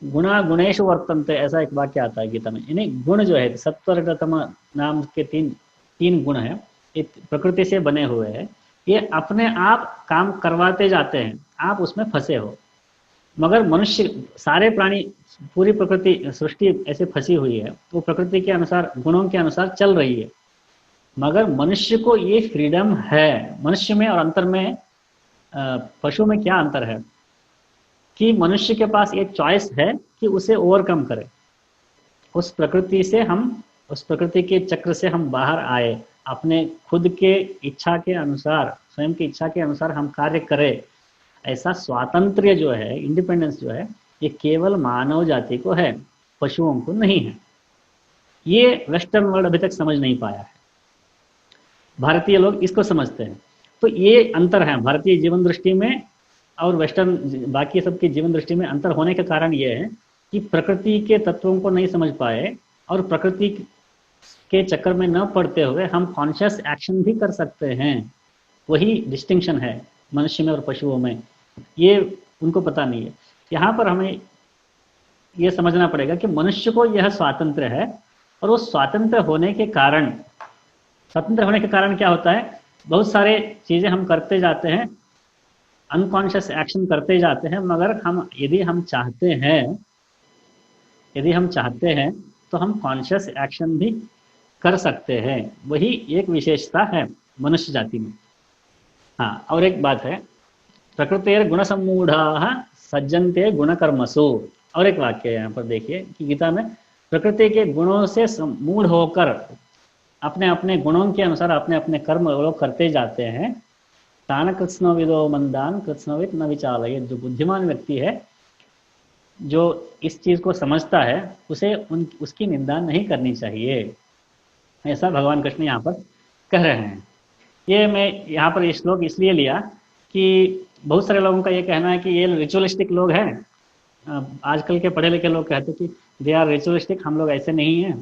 गुणा गुणेशु वर्तन्ते, ऐसा एक वाक्य आता है गीता में। यानी गुण जो है, सत्व रजतम नाम के तीन गुण है, प्रकृति से बने हुए हैं। ये अपने आप काम करवाते जाते हैं, आप उसमें फंसे हो। मगर मनुष्य, सारे प्राणी, पूरी प्रकृति सृष्टि ऐसे फंसी हुई है, वो प्रकृति के अनुसार, गुणों के अनुसार चल रही है। मगर मनुष्य को ये फ्रीडम है। मनुष्य में और अंतर में, पशु में क्या अंतर है कि मनुष्य के पास एक चॉइस है कि उसे ओवरकम करे। उस प्रकृति से हम, उस प्रकृति के चक्र से हम बाहर आए, अपने खुद के इच्छा के अनुसार, स्वयं की इच्छा के अनुसार हम कार्य करें। ऐसा स्वातंत्र्य जो है, इंडिपेंडेंस जो है, ये केवल मानव जाति को है, पशुओं को नहीं है। ये वेस्टर्न वर्ल्ड अभी तक समझ नहीं पाया है, भारतीय लोग इसको समझते हैं। तो ये अंतर है भारतीय जीवन दृष्टि में और वेस्टर्न, बाकी सबकी जीवन दृष्टि में अंतर होने का कारण ये है कि प्रकृति के तत्वों को नहीं समझ पाए, और प्रकृति के चक्कर में न पड़ते हुए हम कॉन्शियस एक्शन भी कर सकते हैं। वही डिस्टिंक्शन है मनुष्य में और पशुओं में, ये उनको पता नहीं है। यहाँ पर हमें ये समझना पड़ेगा कि मनुष्य को यह स्वातंत्र्य है, और वो स्वतंत्र होने के कारण, स्वतंत्र होने के कारण क्या होता है, बहुत सारे चीज़ें हम करते जाते हैं, अनकॉन्शियस एक्शन करते जाते हैं, मगर हम यदि हम चाहते हैं तो हम कॉन्शियस एक्शन भी कर सकते हैं। वही एक विशेषता है मनुष्य जाति में। हाँ, और एक बात है, प्रकृतेर गुण सम्मूढ़ाः सज्जन्ते गुणकर्मसु। और एक वाक्य है यहाँ पर देखिए कि गीता में, प्रकृति के गुणों से सम्मूढ़ होकर अपने अपने गुणों के अनुसार अपने अपने कर्म लोग करते जाते हैं। तान कृत्स्नविदो मंदान कृत्स्नविद न विचालयेत्। जो बुद्धिमान व्यक्ति है, जो इस चीज़ को समझता है, उसे उसकी निंदा नहीं करनी चाहिए। ऐसा भगवान कृष्ण यहाँ पर कह रहे हैं। ये मैं यहाँ पर ये श्लोक इसलिए लिया कि बहुत सारे लोगों का ये कहना है कि ये रिचुअलिस्टिक लोग हैं। आजकल के पढ़े लिखे लोग कहते हैं कि दे आर रिचुअलिस्टिक, हम लोग ऐसे नहीं हैं।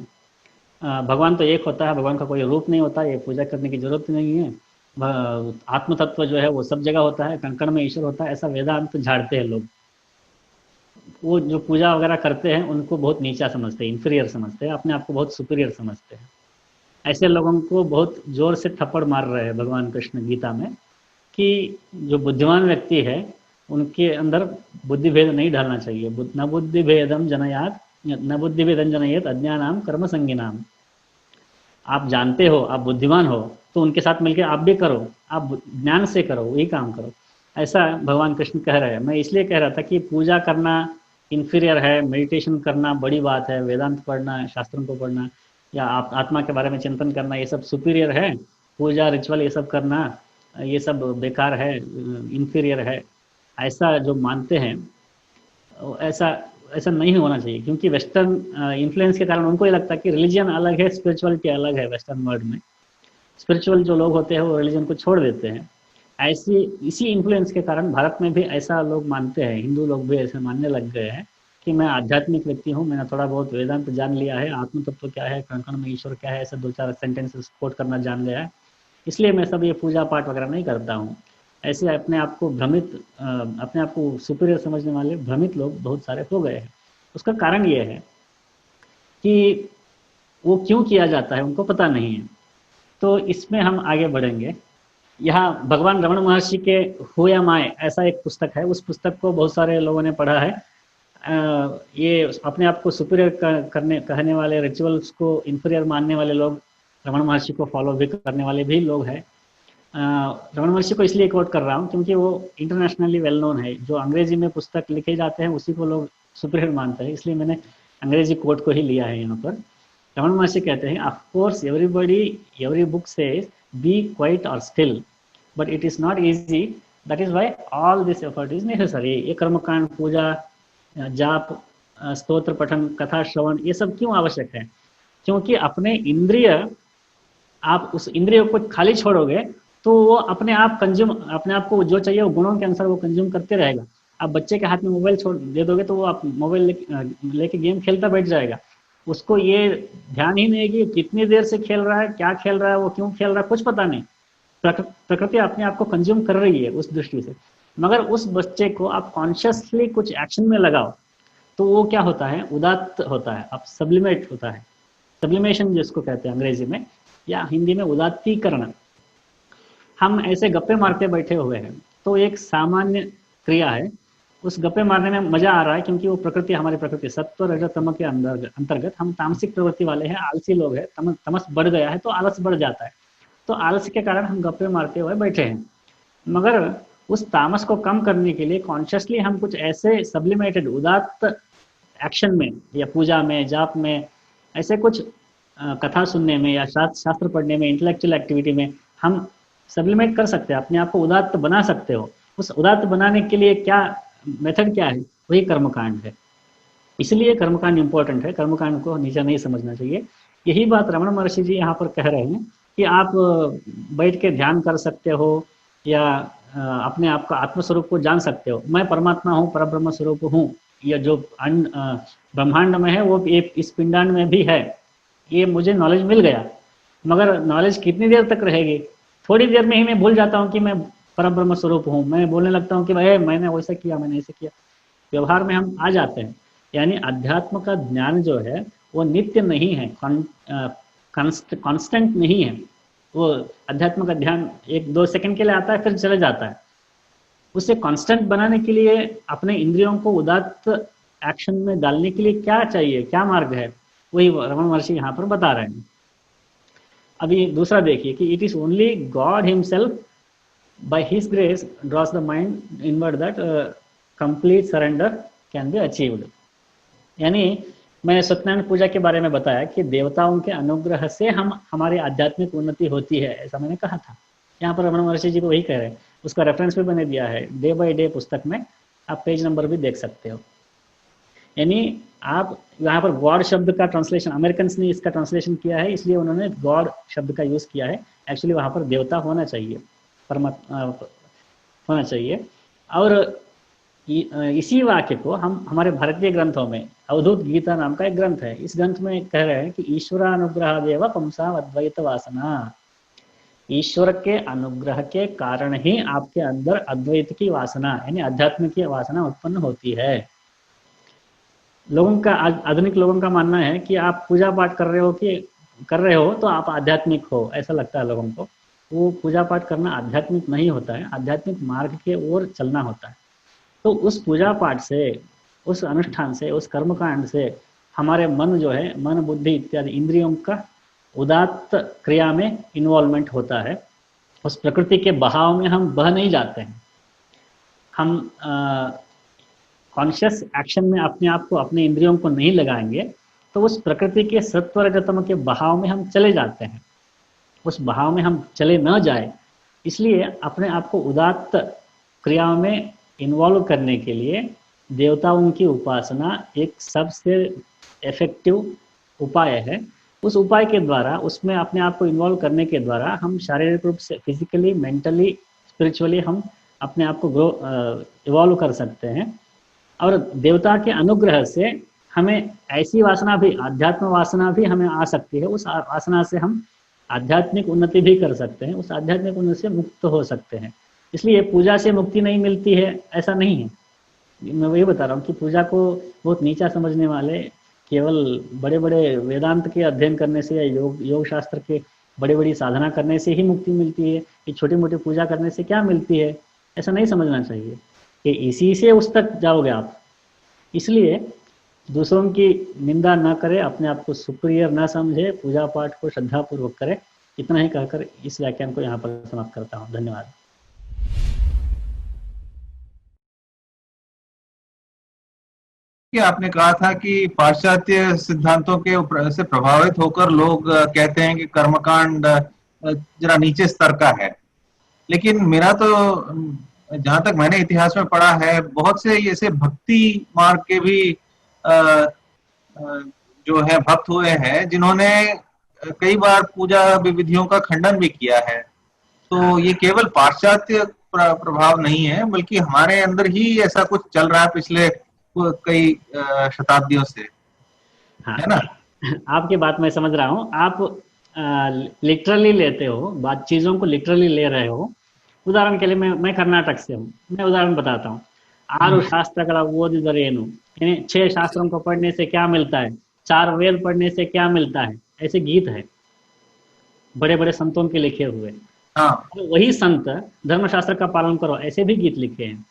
भगवान तो एक होता है, भगवान का कोई रूप नहीं होता, ये पूजा करने की जरूरत नहीं है। आत्म तत्व जो है वो सब जगह होता है, कण कण में ईश्वर होता है, ऐसा वेदांत झाड़ते हैं लोग। वो जो पूजा वगैरह करते हैं उनको बहुत नीचा समझते हैं, इन्फीरियर समझते हैं, अपने आप को बहुत सुपीरियर समझते हैं। ऐसे लोगों को बहुत जोर से थप्पड़ मार रहे हैं भगवान कृष्ण गीता में कि जो बुद्धिमान व्यक्ति है उनके अंदर बुद्धि भेद नहीं डालना चाहिए। न बुद्धि भेदम जनयात, न बुद्धि भेदम जनयेत अज्ञानाम कर्म संज्ञानाम। आप जानते हो, आप बुद्धिमान हो, तो उनके साथ मिलकर आप भी करो, आप ज्ञान से करो, वही काम करो, ऐसा भगवान कृष्ण कह रहे हैं। मैं इसलिए कह रहा था कि पूजा करना इन्फीरियर है, मेडिटेशन करना बड़ी बात है, वेदांत पढ़ना, शास्त्रों को पढ़ना या आप आत्मा के बारे में चिंतन करना ये सब सुपीरियर है, पूजा रिचुअल ये सब करना ये सब बेकार है, इन्फीरियर है, ऐसा जो मानते हैं ऐसा ऐसा नहीं होना चाहिए। क्योंकि वेस्टर्न इन्फ्लुएंस के कारण उनको ये लगता है कि रिलीजन अलग है, स्पिरिचुअलिटी अलग है। वेस्टर्न वर्ल्ड में स्पिरिचुअल जो लोग होते हैं वो रिलीजन को छोड़ देते हैं। ऐसी इसी इन्फ्लुएंस के कारण भारत में भी ऐसा लोग मानते हैं, हिंदू लोग भी ऐसे मानने लग गए हैं कि मैं आध्यात्मिक व्यक्ति हूँ, मैंने थोड़ा बहुत वेदांत जान लिया है, आत्म तत्व क्या है, कण कण में ईश्वर क्या है, ऐसे 2-4 सेंटेंसेस कोट करना जान गया है, इसलिए मैं सब ये पूजा पाठ वगैरह नहीं करता हूँ। ऐसे अपने आप को भ्रमित अपने आप को सुपीरियर समझने वाले भ्रमित लोग बहुत सारे हो गए हैं। उसका कारण ये है कि वो क्यों किया जाता है उनको पता नहीं है। तो इसमें हम आगे बढ़ेंगे। यहाँ भगवान रमण महर्षि के हो या माए ऐसा एक पुस्तक है, उस पुस्तक को बहुत सारे लोगों ने पढ़ा है। ये अपने आप को सुपीरियर करने कहने वाले, रिचुअल्स को इन्फीरियर मानने वाले लोग रमण महर्षि को फॉलो भी करने वाले भी लोग हैं। रमण महर्षि को इसलिए कोट कर रहा हूँ क्योंकि वो इंटरनेशनली वेल नोन है। जो अंग्रेजी में पुस्तक लिखे जाते हैं उसी को लोग सुपीरियर मानते हैं, इसलिए मैंने अंग्रेजी कोट को ही लिया है यहाँ पर। रमण महर्षि कहते हैं, of course every book says be quiet और still, but it is not easy, that is why all this effort is necessary. ये कर्मकांड, पूजा, जाप, स्तोत्र पठन, कथा श्रवण, ये सब क्यों आवश्यक है? क्योंकि अपने इंद्रिय, आप उस इंद्रियों को खाली छोड़ोगे तो वो अपने आप अपने आप को जो चाहिए वो गुणों के अनुसार वो कंज्यूम करते रहेगा। आप बच्चे के हाथ में मोबाइल छोड़ दे दोगे तो वो आप मोबाइल लेके गेम खेलता बैठ जाएगा। उसको ये ध्यान ही नहीं है कि कितनी देर से खेल रहा है, क्या खेल रहा है, वो क्यों खेल रहा है, कुछ पता नहीं। प्रकृति अपने आप को कंज्यूम कर रही है उस दृष्टि से। मगर उस बच्चे को आप कॉन्शियसली कुछ एक्शन में लगाओ तो वो क्या होता है, उदात्त होता है, अब सब्लिमेट होता है। सब्लिमेशन जिसको कहते हैं अंग्रेजी में, या हिंदी में उदात्तीकरण। हम ऐसे गप्पे मारते बैठे हुए हैं तो एक सामान्य क्रिया है, उस गप्पे मारने में मजा आ रहा है क्योंकि वो प्रकृति, हमारी प्रकृति सत्व रजत तम के अंतर्गत हम तामसिक प्रवृत्ति वाले हैं, आलसी लोग हैं, तमस बढ़ गया है तो आलस बढ़ जाता है। तो आलस के कारण हम गप्पे मारते हुए बैठे हैं। मगर उस तामस को कम करने के लिए कॉन्शियसली हम कुछ ऐसे सब्लिमेटेड उदात्त एक्शन में या पूजा में, जाप में, ऐसे कुछ कथा सुनने में या शास्त्र पढ़ने में, इंटेलेक्चुअल एक्टिविटी में हम सब्लिमेट कर सकते हैं, अपने आप को उदात्त बना सकते हो। उस उदात्त बनाने के लिए क्या मेथड क्या है? वही कर्मकांड है। इसलिए कर्मकांड इंपॉर्टेंट है, कर्मकांड को नीचा नहीं समझना चाहिए। यही बात रमण महर्षि जी यहाँ पर कह रहे हैं कि आप बैठ के ध्यान कर सकते हो या अपने आप का आत्मस्वरूप को जान सकते हो। मैं परमात्मा हूँ, परब्रह्म स्वरूप हूँ, या जो ब्रह्मांड में है वो इस पिंडांड में भी है, ये मुझे नॉलेज मिल गया। मगर नॉलेज कितनी देर तक रहेगी? थोड़ी देर में ही मैं भूल जाता हूँ कि मैं परब्रह्म स्वरूप हूँ। मैं बोलने लगता हूँ कि भाई मैंने वैसा किया, मैंने ऐसे किया। व्यवहार में हम आ जाते हैं। यानी अध्यात्म का ज्ञान जो है वो नित्य नहीं है, कांस्टेंट नहीं है। वो अध्यात्म का ध्यान 1-2 सेकंड के लिए आता है फिर चले जाता है। उसे कांस्टेंट बनाने के लिए अपने इंद्रियों को उदात्त एक्शन में डालने के लिए क्या चाहिए, क्या मार्ग है, वही रमण महर्षि यहाँ पर बता रहे हैं। अभी दूसरा देखिए कि it is only God himself by his grace draws the mind inward that complete surrender can be achieved. यानी मैंने सत्यनारायण पूजा के बारे में बताया कि देवताओं के अनुग्रह से हमारी आध्यात्मिक उन्नति होती है, ऐसा मैंने कहा था। यहाँ पर रमण महर्षि जी को वही कह रहे हैं। उसका रेफरेंस भी मैंने दिया है डे बाय डे पुस्तक में, आप पेज नंबर भी देख सकते हो। यानी आप यहाँ पर गॉड शब्द का ट्रांसलेशन, अमेरिकन ने इसका ट्रांसलेशन किया है, इसलिए उन्होंने गॉड शब्द का यूज किया है। एक्चुअली वहाँ पर देवता होना चाहिए, परमात्मा होना चाहिए। और इसी वाक्य को हम हमारे भारतीय ग्रंथों में, अवधूत गीता नाम का एक ग्रंथ है, इस ग्रंथ में कह रहे हैं कि ईश्वरानुग्रह देव पुंसा अद्वैत वासना। ईश्वर के अनुग्रह के कारण ही आपके अंदर अद्वैत की वासना यानी अध्यात्म की वासना उत्पन्न होती है। लोगों का, आधुनिक लोगों का मानना है कि आप पूजा पाठ कर रहे हो तो आप आध्यात्मिक हो, ऐसा लगता है लोगों को। वो पूजा पाठ करना आध्यात्मिक नहीं होता है, आध्यात्मिक मार्ग के ओर चलना होता है। तो उस पूजा पाठ से, उस अनुष्ठान से, उस कर्मकांड से हमारे मन जो है, मन बुद्धि इत्यादि इंद्रियों का उदात्त क्रिया में इन्वॉल्वमेंट होता है। उस प्रकृति के बहाव में हम बह नहीं जाते हैं। हम कॉन्शियस एक्शन में अपने आप को, अपने इंद्रियों को नहीं लगाएंगे तो उस प्रकृति के सत्वरजतम के बहाव में हम चले जाते हैं। उस बहाव में हम चले न जाए, इसलिए अपने आप को उदात्त क्रियाओं में इन्वॉल्व करने के लिए देवताओं की उपासना एक सबसे इफेक्टिव उपाय है। उस उपाय के द्वारा, उसमें अपने आप को इन्वॉल्व करने के द्वारा हम शारीरिक रूप से, फिजिकली, मेंटली, स्पिरिचुअली हम अपने आप को इवॉल्व कर सकते हैं। और देवता के अनुग्रह से हमें ऐसी वासना भी, आध्यात्म वासना भी हमें आ सकती है। उस वासना से हम आध्यात्मिक उन्नति भी कर सकते हैं, उस आध्यात्मिक उन्नति से मुक्त हो सकते हैं। इसलिए पूजा से मुक्ति नहीं मिलती है, ऐसा नहीं है। मैं वही बता रहा हूँ कि पूजा को बहुत नीचा समझने वाले केवल बड़े बड़े वेदांत के अध्ययन करने से या योग शास्त्र के बड़ी बड़ी साधना करने से ही मुक्ति मिलती है, कि छोटी मोटी पूजा करने से क्या मिलती है, ऐसा नहीं समझना चाहिए कि इसी से उस तक जाओगे आप। इसलिए दूसरों की निंदा न करे, अपने आप को सुपीरियर न समझे, पूजा पाठ को श्रद्धापूर्वक करे। इतना ही कहकर इस व्याख्यान को यहाँ पर समाप्त करता हूँ। धन्यवाद। कि आपने कहा था कि पाश्चात्य सिद्धांतों के से प्रभावित होकर लोग कहते हैं कि कर्मकांड जरा नीचे स्तर का है, लेकिन मेरा तो जहां तक मैंने इतिहास में पढ़ा है, बहुत से ऐसे भक्ति मार्ग के भी जो है भक्त हुए हैं जिन्होंने कई बार पूजा विधियों का खंडन भी किया है। तो ये केवल पाश्चात्य प्रभाव नहीं है, बल्कि हमारे अंदर ही ऐसा कुछ चल रहा है पिछले कई शताब्दियों से, हाँ, है ना? आपकी बात मैं समझ रहा हूँ। आप लिटरली लेते हो, बात चीज़ों को लिटरली ले रहे हो। उदाहरण के लिए मैं कर्नाटक से हूँ, मैं उदाहरण बताता हूँ। आरु शास्त्र ओदिदरेनु, यानी 6 शास्त्रों को पढ़ने से क्या मिलता है, 4 वेद पढ़ने से क्या मिलता है, ऐसे गीत है बड़े बड़े संतों के लिखे हुए। हाँ, तो वही संत धर्मशास्त्र का पालन करो, ऐसे भी गीत लिखे हैं।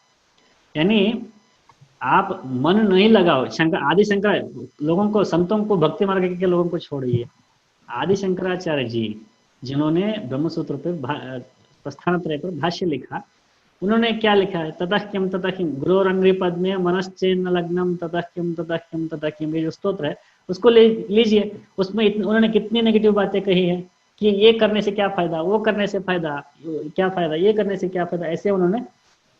यानी आप मन नहीं लगाओ। शंकर, आदि शंकर लोगों को, संतों को, भक्ति मार्ग के लोगों को छोड़िए। आदि शंकराचार्य जी जिन्होंने ब्रह्मसूत्र पे प्रस्थान त्रय पर भाष्य लिखा, उन्होंने क्या लिखा है, ततः किम गुरोरंग्री पद में मनश्चेन्न लग्नम ततः किम, ये जो स्तोत्र है उसको लीजिए। उसमें उन्होंने कितनी नेगेटिव बातें कही है कि ये करने से क्या फायदा, वो करने से फायदा क्या फायदा, ये करने से क्या फायदा, ऐसे उन्होंने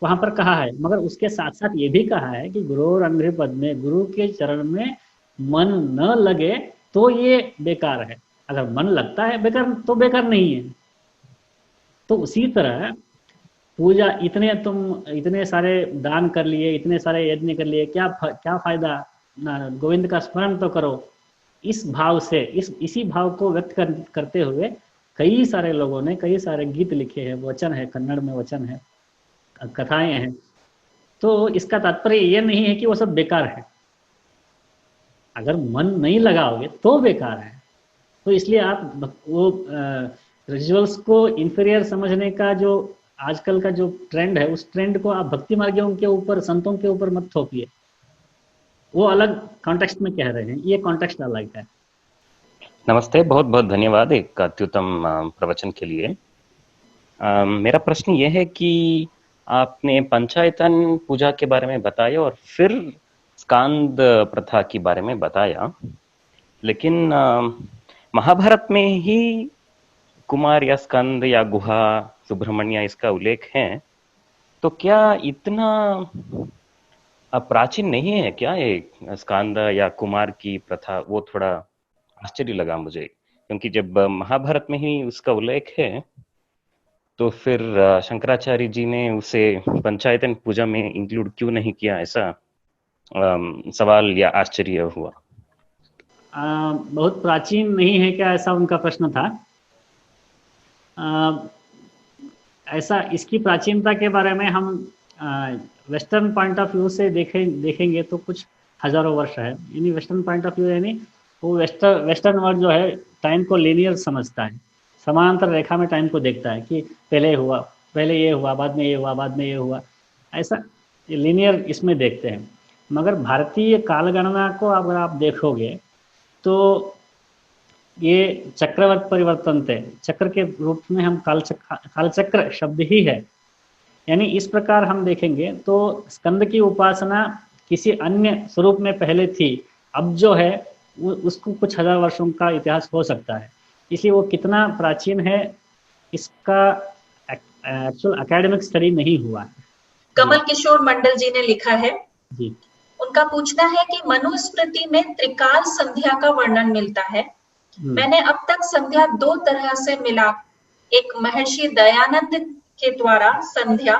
वहां पर कहा है। मगर उसके साथ साथ ये भी कहा है कि गुरोरंग्री पद में, गुरु के चरण में मन न लगे तो ये बेकार है, अगर मन लगता है बेकार तो बेकार नहीं है। तो उसी तरह पूजा, इतने सारे दान कर लिए, इतने सारे यज्ञ कर लिए, क्या फायदा, गोविंद का स्मरण तो करो। इस भाव से, इसी भाव को व्यक्त करते हुए कई सारे लोगों ने कई सारे गीत लिखे हैं, वचन है, कन्नड़ में वचन है, कथाएं हैं। तो इसका तात्पर्य ये नहीं है कि वो सब बेकार है, अगर मन नहीं लगाओगे तो बेकार है। तो इसलिए आप वो रिचुअल्स को इंफीरियर समझने का जो आजकल का जो ट्रेंड है, उस ट्रेंड को आप भक्ति मार्गियों के ऊपर, संतों के ऊपर मत थोपिए। वो अलग कॉन्टेक्स्ट में कह रहे हैं, ये कॉन्टेक्स्ट अलग है। नमस्ते, बहुत बहुत धन्यवाद एक अत्युत्तम प्रवचन के लिए। मेरा प्रश्न ये है कि आपने पंचायतन पूजा के बारे में बताया और फिर स्कांद प्रथा के बारे में बताया, लेकिन महाभारत में ही कुमार या स्कंद या गुहा, सुब्रमण्य इसका उल्लेख है, तो क्या इतना प्राचीन नहीं है क्या ये स्कंद या कुमार की प्रथा? वो थोड़ा आश्चर्य लगा मुझे, क्योंकि जब महाभारत में ही उसका उल्लेख है तो फिर शंकराचार्य जी ने उसे पंचायतन पूजा में इंक्लूड क्यों नहीं किया, ऐसा सवाल या आश्चर्य हुआ। बहुत प्राचीन नहीं है क्या, ऐसा उनका प्रश्न था। ऐसा, इसकी प्राचीनता के बारे में हम वेस्टर्न पॉइंट ऑफ व्यू से देखेंगे तो कुछ हजारों वर्ष है। यानी वेस्टर्न पॉइंट ऑफ व्यू, यानी वो वेस्टर्न वर्ल्ड जो है टाइम को लीनियर समझता है, समांतर रेखा में टाइम को देखता है कि पहले ये हुआ, बाद में ये हुआ, बाद में ये हुआ, ऐसा लीनियर इसमें देखते हैं। मगर भारतीय कालगणना को अगर आप देखोगे तो ये चक्रवत परिवर्तन थे, चक्र के रूप में हम कालचक्र शब्द ही है। यानी इस प्रकार हम देखेंगे तो स्कंद की उपासना किसी अन्य स्वरूप में पहले थी, अब जो है उसको कुछ हजार वर्षों का इतिहास हो सकता है। इसलिए वो कितना प्राचीन है इसका एक्चुअल एकेडमिक स्टडी नहीं हुआ है। कमल किशोर मंडल जी ने लिखा है, जी उनका पूछना है कि मनुस्मृति में त्रिकाल संध्या का वर्णन मिलता है। मैंने अब तक संध्या दो तरह से मिला, एक महर्षि दयानंद के द्वारा संध्या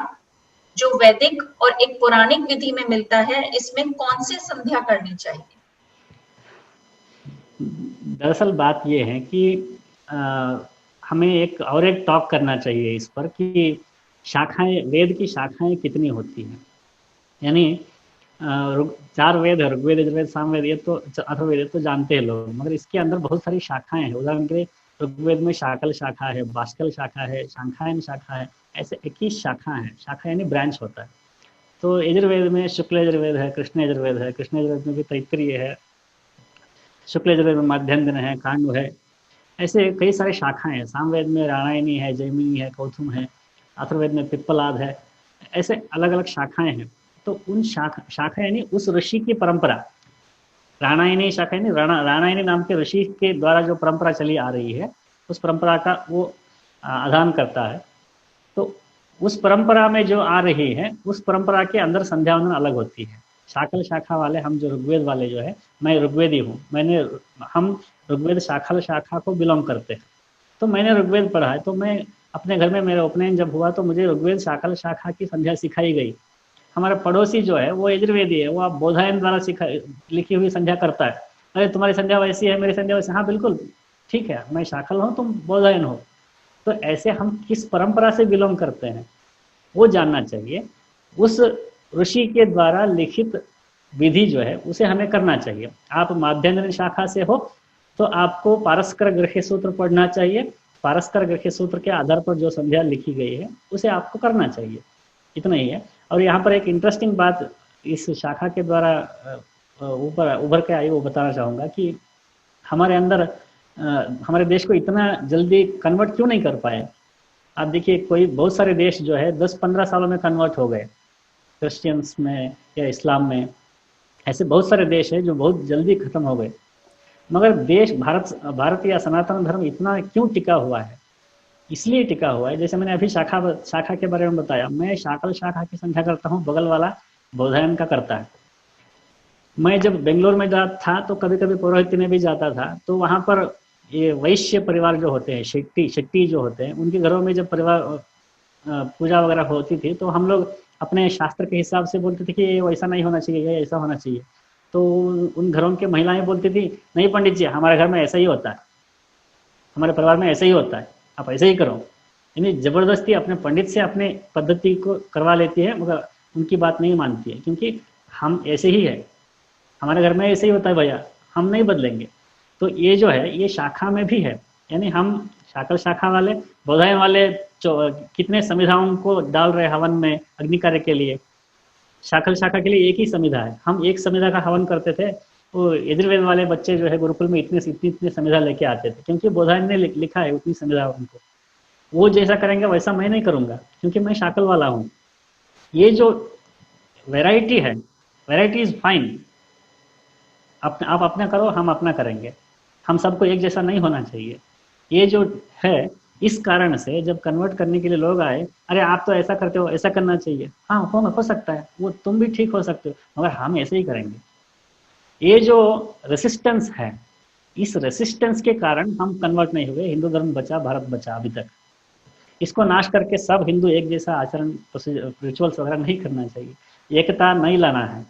जो वैदिक और एक पौराणिक विधि में मिलता है, इसमें कौन सी संध्या करनी चाहिए? दरअसल बात यह है कि हमें एक टॉक करना चाहिए इस पर कि शाखाएं, वेद की शाखाएं कितनी होती हैं। यानी 4 वेद है, ऋग्वेद, यजुर्वेद, सामवेद, ये तो अथर्ववेद, ये तो जानते हैं लोग, मगर इसके अंदर बहुत सारी शाखाएं हैं। उदाहरण के लिए ऋग्वेद में शाकल शाखा है, बाष्कल शाखा है, शांखायन शाखा है, ऐसे 21 शाखा है। शाखा यानी ब्रांच होता है। तो यजुर्वेद में शुक्ल यजुर्वेद है, कृष्ण यजुर्वेद है, कृष्ण यजुर्वेद में भी तैत्तिरीय है, शुक्ल यजुर्वेद में मध्यांजन है, कांड है, ऐसे कई सारे शाखाएं हैं। सामवेद में रामायणी है, जैमिनी है, कौथुम है, अथर्ववेद में पिप्पलाद है, ऐसे अलग अलग शाखाएं हैं। तो उन शाखा यानी उस ऋषि की परंपरा, रामायणी शाखा यानी रामायणी नाम के ऋषि के द्वारा जो परंपरा चली आ रही है, उस परंपरा का वो आधान करता है। तो उस परंपरा में जो आ रही है, उस परंपरा के अंदर संध्या वंदन अलग होती है। शाकल शाखा वाले, हम जो ऋग्वेद वाले जो है, मैं ऋग्वेदी हूँ, हम ऋग्वेद शाखल शाखा को बिलोंग करते हैं। तो मैंने ऋग्वेद पढ़ा है, तो मैं अपने घर में, मेरा उपनयन जब हुआ तो मुझे ऋग्वेद शाकल शाखा की संध्या सिखाई गई। हमारा पड़ोसी जो है वो यजुर्वेदी है, वो आप बोधायन द्वारा लिखी हुई संध्या करता है। अरे तुम्हारी संध्या वैसी है, मेरी संध्या वैसी। हाँ बिल्कुल ठीक है, मैं शाकल हूँ, तुम बोधायन हो। तो ऐसे हम किस परंपरा से बिलोंग करते हैं वो जानना चाहिए। उस ऋषि के द्वारा लिखित विधि जो है उसे हमें करना चाहिए। आप माध्यान्ह शाखा से हो तो आपको पारस्कर गृह्य सूत्र पढ़ना चाहिए। पारस्कर गृह्य सूत्र के आधार पर जो संध्या लिखी गई है उसे आपको करना चाहिए, इतना ही है। और यहाँ पर एक इंटरेस्टिंग बात इस शाखा के द्वारा ऊपर उभर के आई, वो बताना चाहूँगा कि हमारे अंदर हमारे देश को इतना जल्दी कन्वर्ट क्यों नहीं कर पाए। आप देखिए, कोई बहुत सारे देश जो है 10-15 सालों में कन्वर्ट हो गए, क्रिश्चियंस में या इस्लाम में। ऐसे बहुत सारे देश हैं जो बहुत जल्दी खत्म हो गए। मगर देश भारत या सनातन धर्म इतना क्यों टिका हुआ है? इसलिए टिका हुआ है, जैसे मैंने अभी शाखा के बारे में बताया, मैं शाकल शाखा की संध्या करता हूँ, बगल वाला बोधायन का करता है। मैं जब बेंगलोर में जाता था तो कभी कभी पौरोहित्य में भी जाता था, तो वहाँ पर ये वैश्य परिवार जो होते हैं, शेट्टी जो होते हैं, उनके घरों में जब परिवार पूजा वगैरह होती थी तो हम लोग अपने शास्त्र के हिसाब से बोलते थे कि ये वैसा नहीं होना चाहिए, ये ऐसा होना चाहिए। तो उन घरों की महिलाएं बोलती थी, नहीं पंडित जी, हमारे घर में ऐसा ही होता है, हमारे परिवार में ऐसा ही होता है, आप ऐसे ही करो। यानी जबरदस्ती अपने पंडित से अपने पद्धति को करवा लेती है, मगर उनकी बात नहीं मानती है, क्योंकि हम ऐसे ही है, हमारे घर में ऐसे ही होता है भैया, हम नहीं बदलेंगे। तो ये जो है ये शाखा में भी है। यानी हम शाकल शाखा वाले, बोधायन वाले कितने संविधाओं को डाल रहे हवन में अग्नि कार्य के लिए। शाकल शाखा के लिए एक ही संविधा है, हम एक संविधा का हवन करते थे। वो यजुर्वेद वाले बच्चे जो है गुरुकुल में इतनी संविधा लेके आते थे, क्योंकि बोधायन ने लिखा है उतनी संविधा उनको। वो जैसा करेंगे वैसा मैं नहीं करूँगा, क्योंकि मैं शाकल वाला हूँ। ये जो वैरायटी है, वैरायटी इज फाइन, आप अपना करो, हम अपना करेंगे, हम सबको एक जैसा नहीं होना चाहिए। ये जो है, इस कारण से जब कन्वर्ट करने के लिए लोग आए, अरे आप तो ऐसा करते हो, ऐसा करना चाहिए। हाँ हो सकता है, वो तुम भी ठीक हो सकते हो, मगर हम ऐसे ही करेंगे। ये जो रेसिस्टेंस है, इस रेसिस्टेंस के कारण हम कन्वर्ट नहीं हुए। हिंदू धर्म बचा, भारत बचा अभी तक। इसको नाश करके सब हिंदू एक जैसा आचरण, रिचुअल्स वगैरह नहीं करना चाहिए। एकता नहीं लाना है,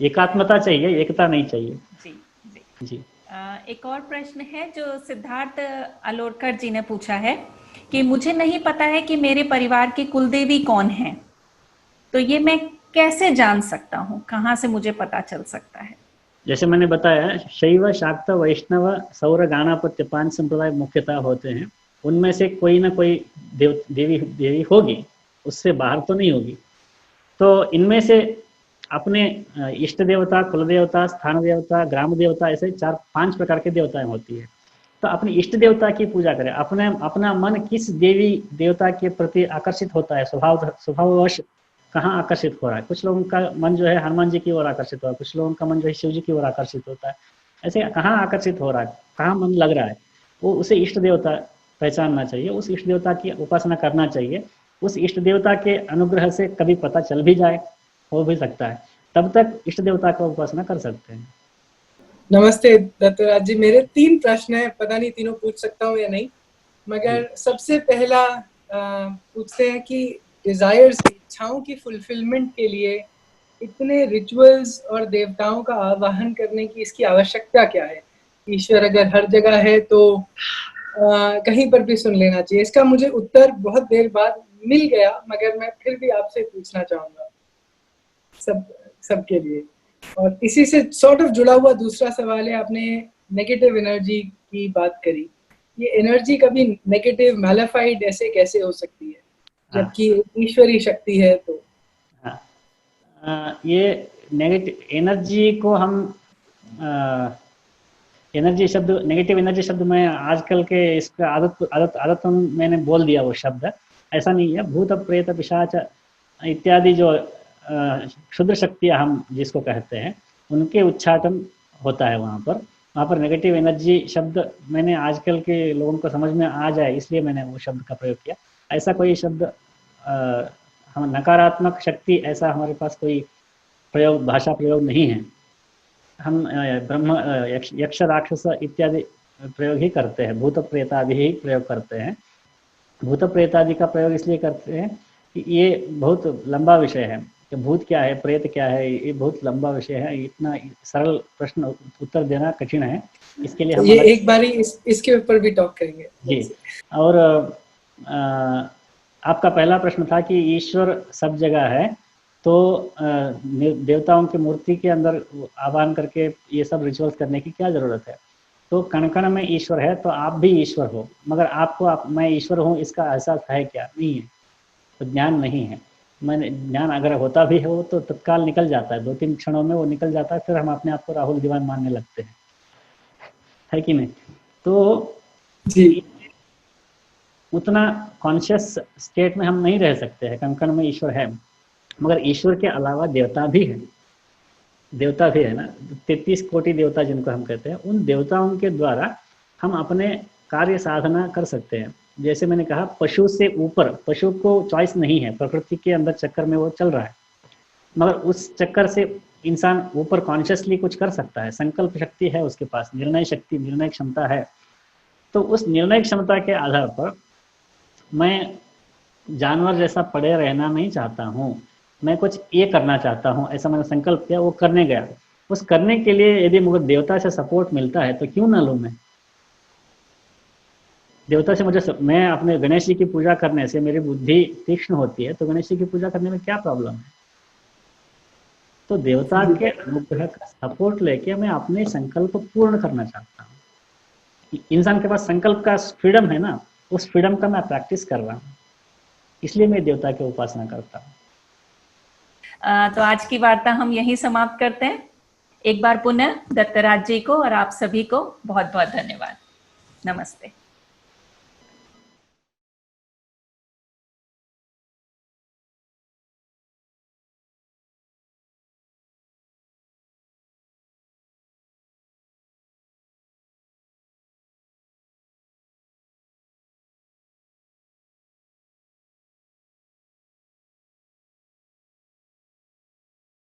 एकात्मता चाहिए, एकता नहीं चाहिए। जी जी जी। एक और प्रश्न है जो सिद्धार्थ अलोरकर जी ने पूछा है कि मुझे नहीं पता है कि मेरे परिवार की कुलदेवी कौन है, तो ये मैं कैसे जान सकता हूँ, कहाँ से मुझे पता चल सकता है? जैसे मैंने बताया, शैव, शाक्त, वैष्णव, सौर, गाणापत्य 5 संप्रदाय मुख्यतः होते हैं। उनमें से कोई ना कोई देवी होगी, उससे बाहर तो नहीं होगी। तो इनमें से अपने इष्ट देवता, कुल देवता, स्थान देवता, ग्राम देवता, ऐसे 4-5 प्रकार के देवताएं होती है। तो अपने इष्ट देवता की पूजा करें। अपना मन किस देवी देवता के प्रति आकर्षित होता है, स्वभाववश कहाँ आकर्षित हो रहा है। कुछ लोगों का मन जो है हनुमान जी की ओर आकर्षित हो रहा है, कुछ लोगों का मन जो है शिव जी की ओर आकर्षित होता है। ऐसे कहाँ आकर्षित हो रहा है, कहाँ मन लग रहा है, वो उसे इष्ट देवता पहचानना चाहिए, उस इष्ट देवता की उपासना करना चाहिए। उस इष्ट देवता के अनुग्रह से कभी पता चल भी जाए, हो भी सकता है, तब तक इष्ट देवता का उपासना कर सकते हैं। नमस्ते दत्तराज जी, मेरे 3 प्रश्न हैं, पता नहीं तीनों पूछ सकता हूँ या नहीं, मगर सबसे पहला पूछते हैं कि डिजायर्स, इच्छाओं की फुलफिलमेंट के लिए इतने रिचुअल्स और देवताओं का आवाहन करने की इसकी आवश्यकता क्या है? ईश्वर अगर हर जगह है तो कहीं पर भी सुन लेना चाहिए। इसका मुझे उत्तर बहुत देर बाद मिल गया, मगर मैं फिर भी आपसे पूछना चाहूंगा सबके लिए। और इसी से सॉर्ट ऑफ जुड़ा हुआ दूसरा सवाल है, आपने नेगेटिव एनर्जी की बात करी, ये एनर्जी कभी नेगेटिव मैलिफाइड ऐसे कैसे हो सकती है जबकि ईश्वरी शक्ति है? तो ये नेगेटिव एनर्जी को हम एनर्जी शब्द, नेगेटिव एनर्जी शब्द मैं आजकल के इसका आदत मैंने बोल दिया वो शब्द, ऐसा नहीं है। भूत प्रेत पिशाच इत्यादि जो क्षुद्र शक्तियाँ हम जिसको कहते हैं, उनके उच्चाटन होता है वहाँ पर नेगेटिव एनर्जी शब्द मैंने आजकल के लोगों को समझ में आ जाए इसलिए मैंने वो शब्द का प्रयोग किया। ऐसा कोई शब्द हम नकारात्मक शक्ति, ऐसा हमारे पास कोई प्रयोग, भाषा प्रयोग नहीं है। हम ब्रह्म यक्ष राक्षस इत्यादि प्रयोग ही करते हैं, भूत प्रेतादि ही प्रयोग करते हैं। भूत प्रेतादि का प्रयोग इसलिए करते हैं कि ये बहुत लंबा विषय है कि भूत क्या है, प्रेत क्या है, ये बहुत लंबा विषय है। इतना सरल प्रश्न उत्तर देना कठिन है, इसके लिए हम ये एक बारी इसके ऊपर भी टॉक करेंगे जी। और आपका पहला प्रश्न था कि ईश्वर सब जगह है, तो देवताओं की मूर्ति के अंदर आह्वान करके ये सब रिचुअल्स करने की क्या ज़रूरत है। तो कण कण में ईश्वर है, तो आप भी ईश्वर हो, मगर आपको मैं ईश्वर हूँ इसका एहसास है क्या? नहीं है, तो ज्ञान नहीं है। मैंने ज्ञान अगर होता भी हो तो तत्काल निकल जाता है, 2-3 क्षणों में वो निकल जाता है, फिर हम अपने आप को राहुल दीवान मानने लगते हैं, है कि नहीं? तो जी, उतना कॉन्शियस स्टेट में हम नहीं रह सकते हैं। कण कण में ईश्वर है, मगर ईश्वर के अलावा देवता भी है, देवता भी है ना, 33 कोटि देवता जिनको हम कहते हैं, उन देवताओं के द्वारा हम अपने कार्य साधना कर सकते हैं। जैसे मैंने कहा, पशु से ऊपर, पशु को चॉइस नहीं है, प्रकृति के अंदर चक्कर में वो चल रहा है, मगर उस चक्कर से इंसान ऊपर कॉन्शियसली कुछ कर सकता है। संकल्प शक्ति है उसके पास, निर्णय शक्ति, निर्णय क्षमता है। तो उस निर्णय क्षमता के आधार पर मैं जानवर जैसा पड़े रहना नहीं चाहता हूँ, मैं कुछ ये करना चाहता हूँ, ऐसा मैंने संकल्प किया, वो करने गया। उस करने के लिए यदि मुझे देवता से सपोर्ट मिलता है तो क्यों ना लूँ मैं देवता से। मैं अपने गणेश जी की पूजा करने से मेरी बुद्धि तीक्ष्ण होती है, तो गणेश जी की पूजा करने में क्या प्रॉब्लम है? तो देवता के अनुग्रह का सपोर्ट लेके मैं अपने संकल्प पूर्ण करना चाहता हूँ। इंसान के पास संकल्प का फ्रीडम है ना, उस फ्रीडम का मैं प्रैक्टिस कर रहा हूँ, इसलिए मैं देवता की उपासना करता हूँ। तो आज की वार्ता हम यहीं समाप्त करते हैं। एक बार पुनः दत्तराज जी को और आप सभी को बहुत बहुत धन्यवाद। नमस्ते।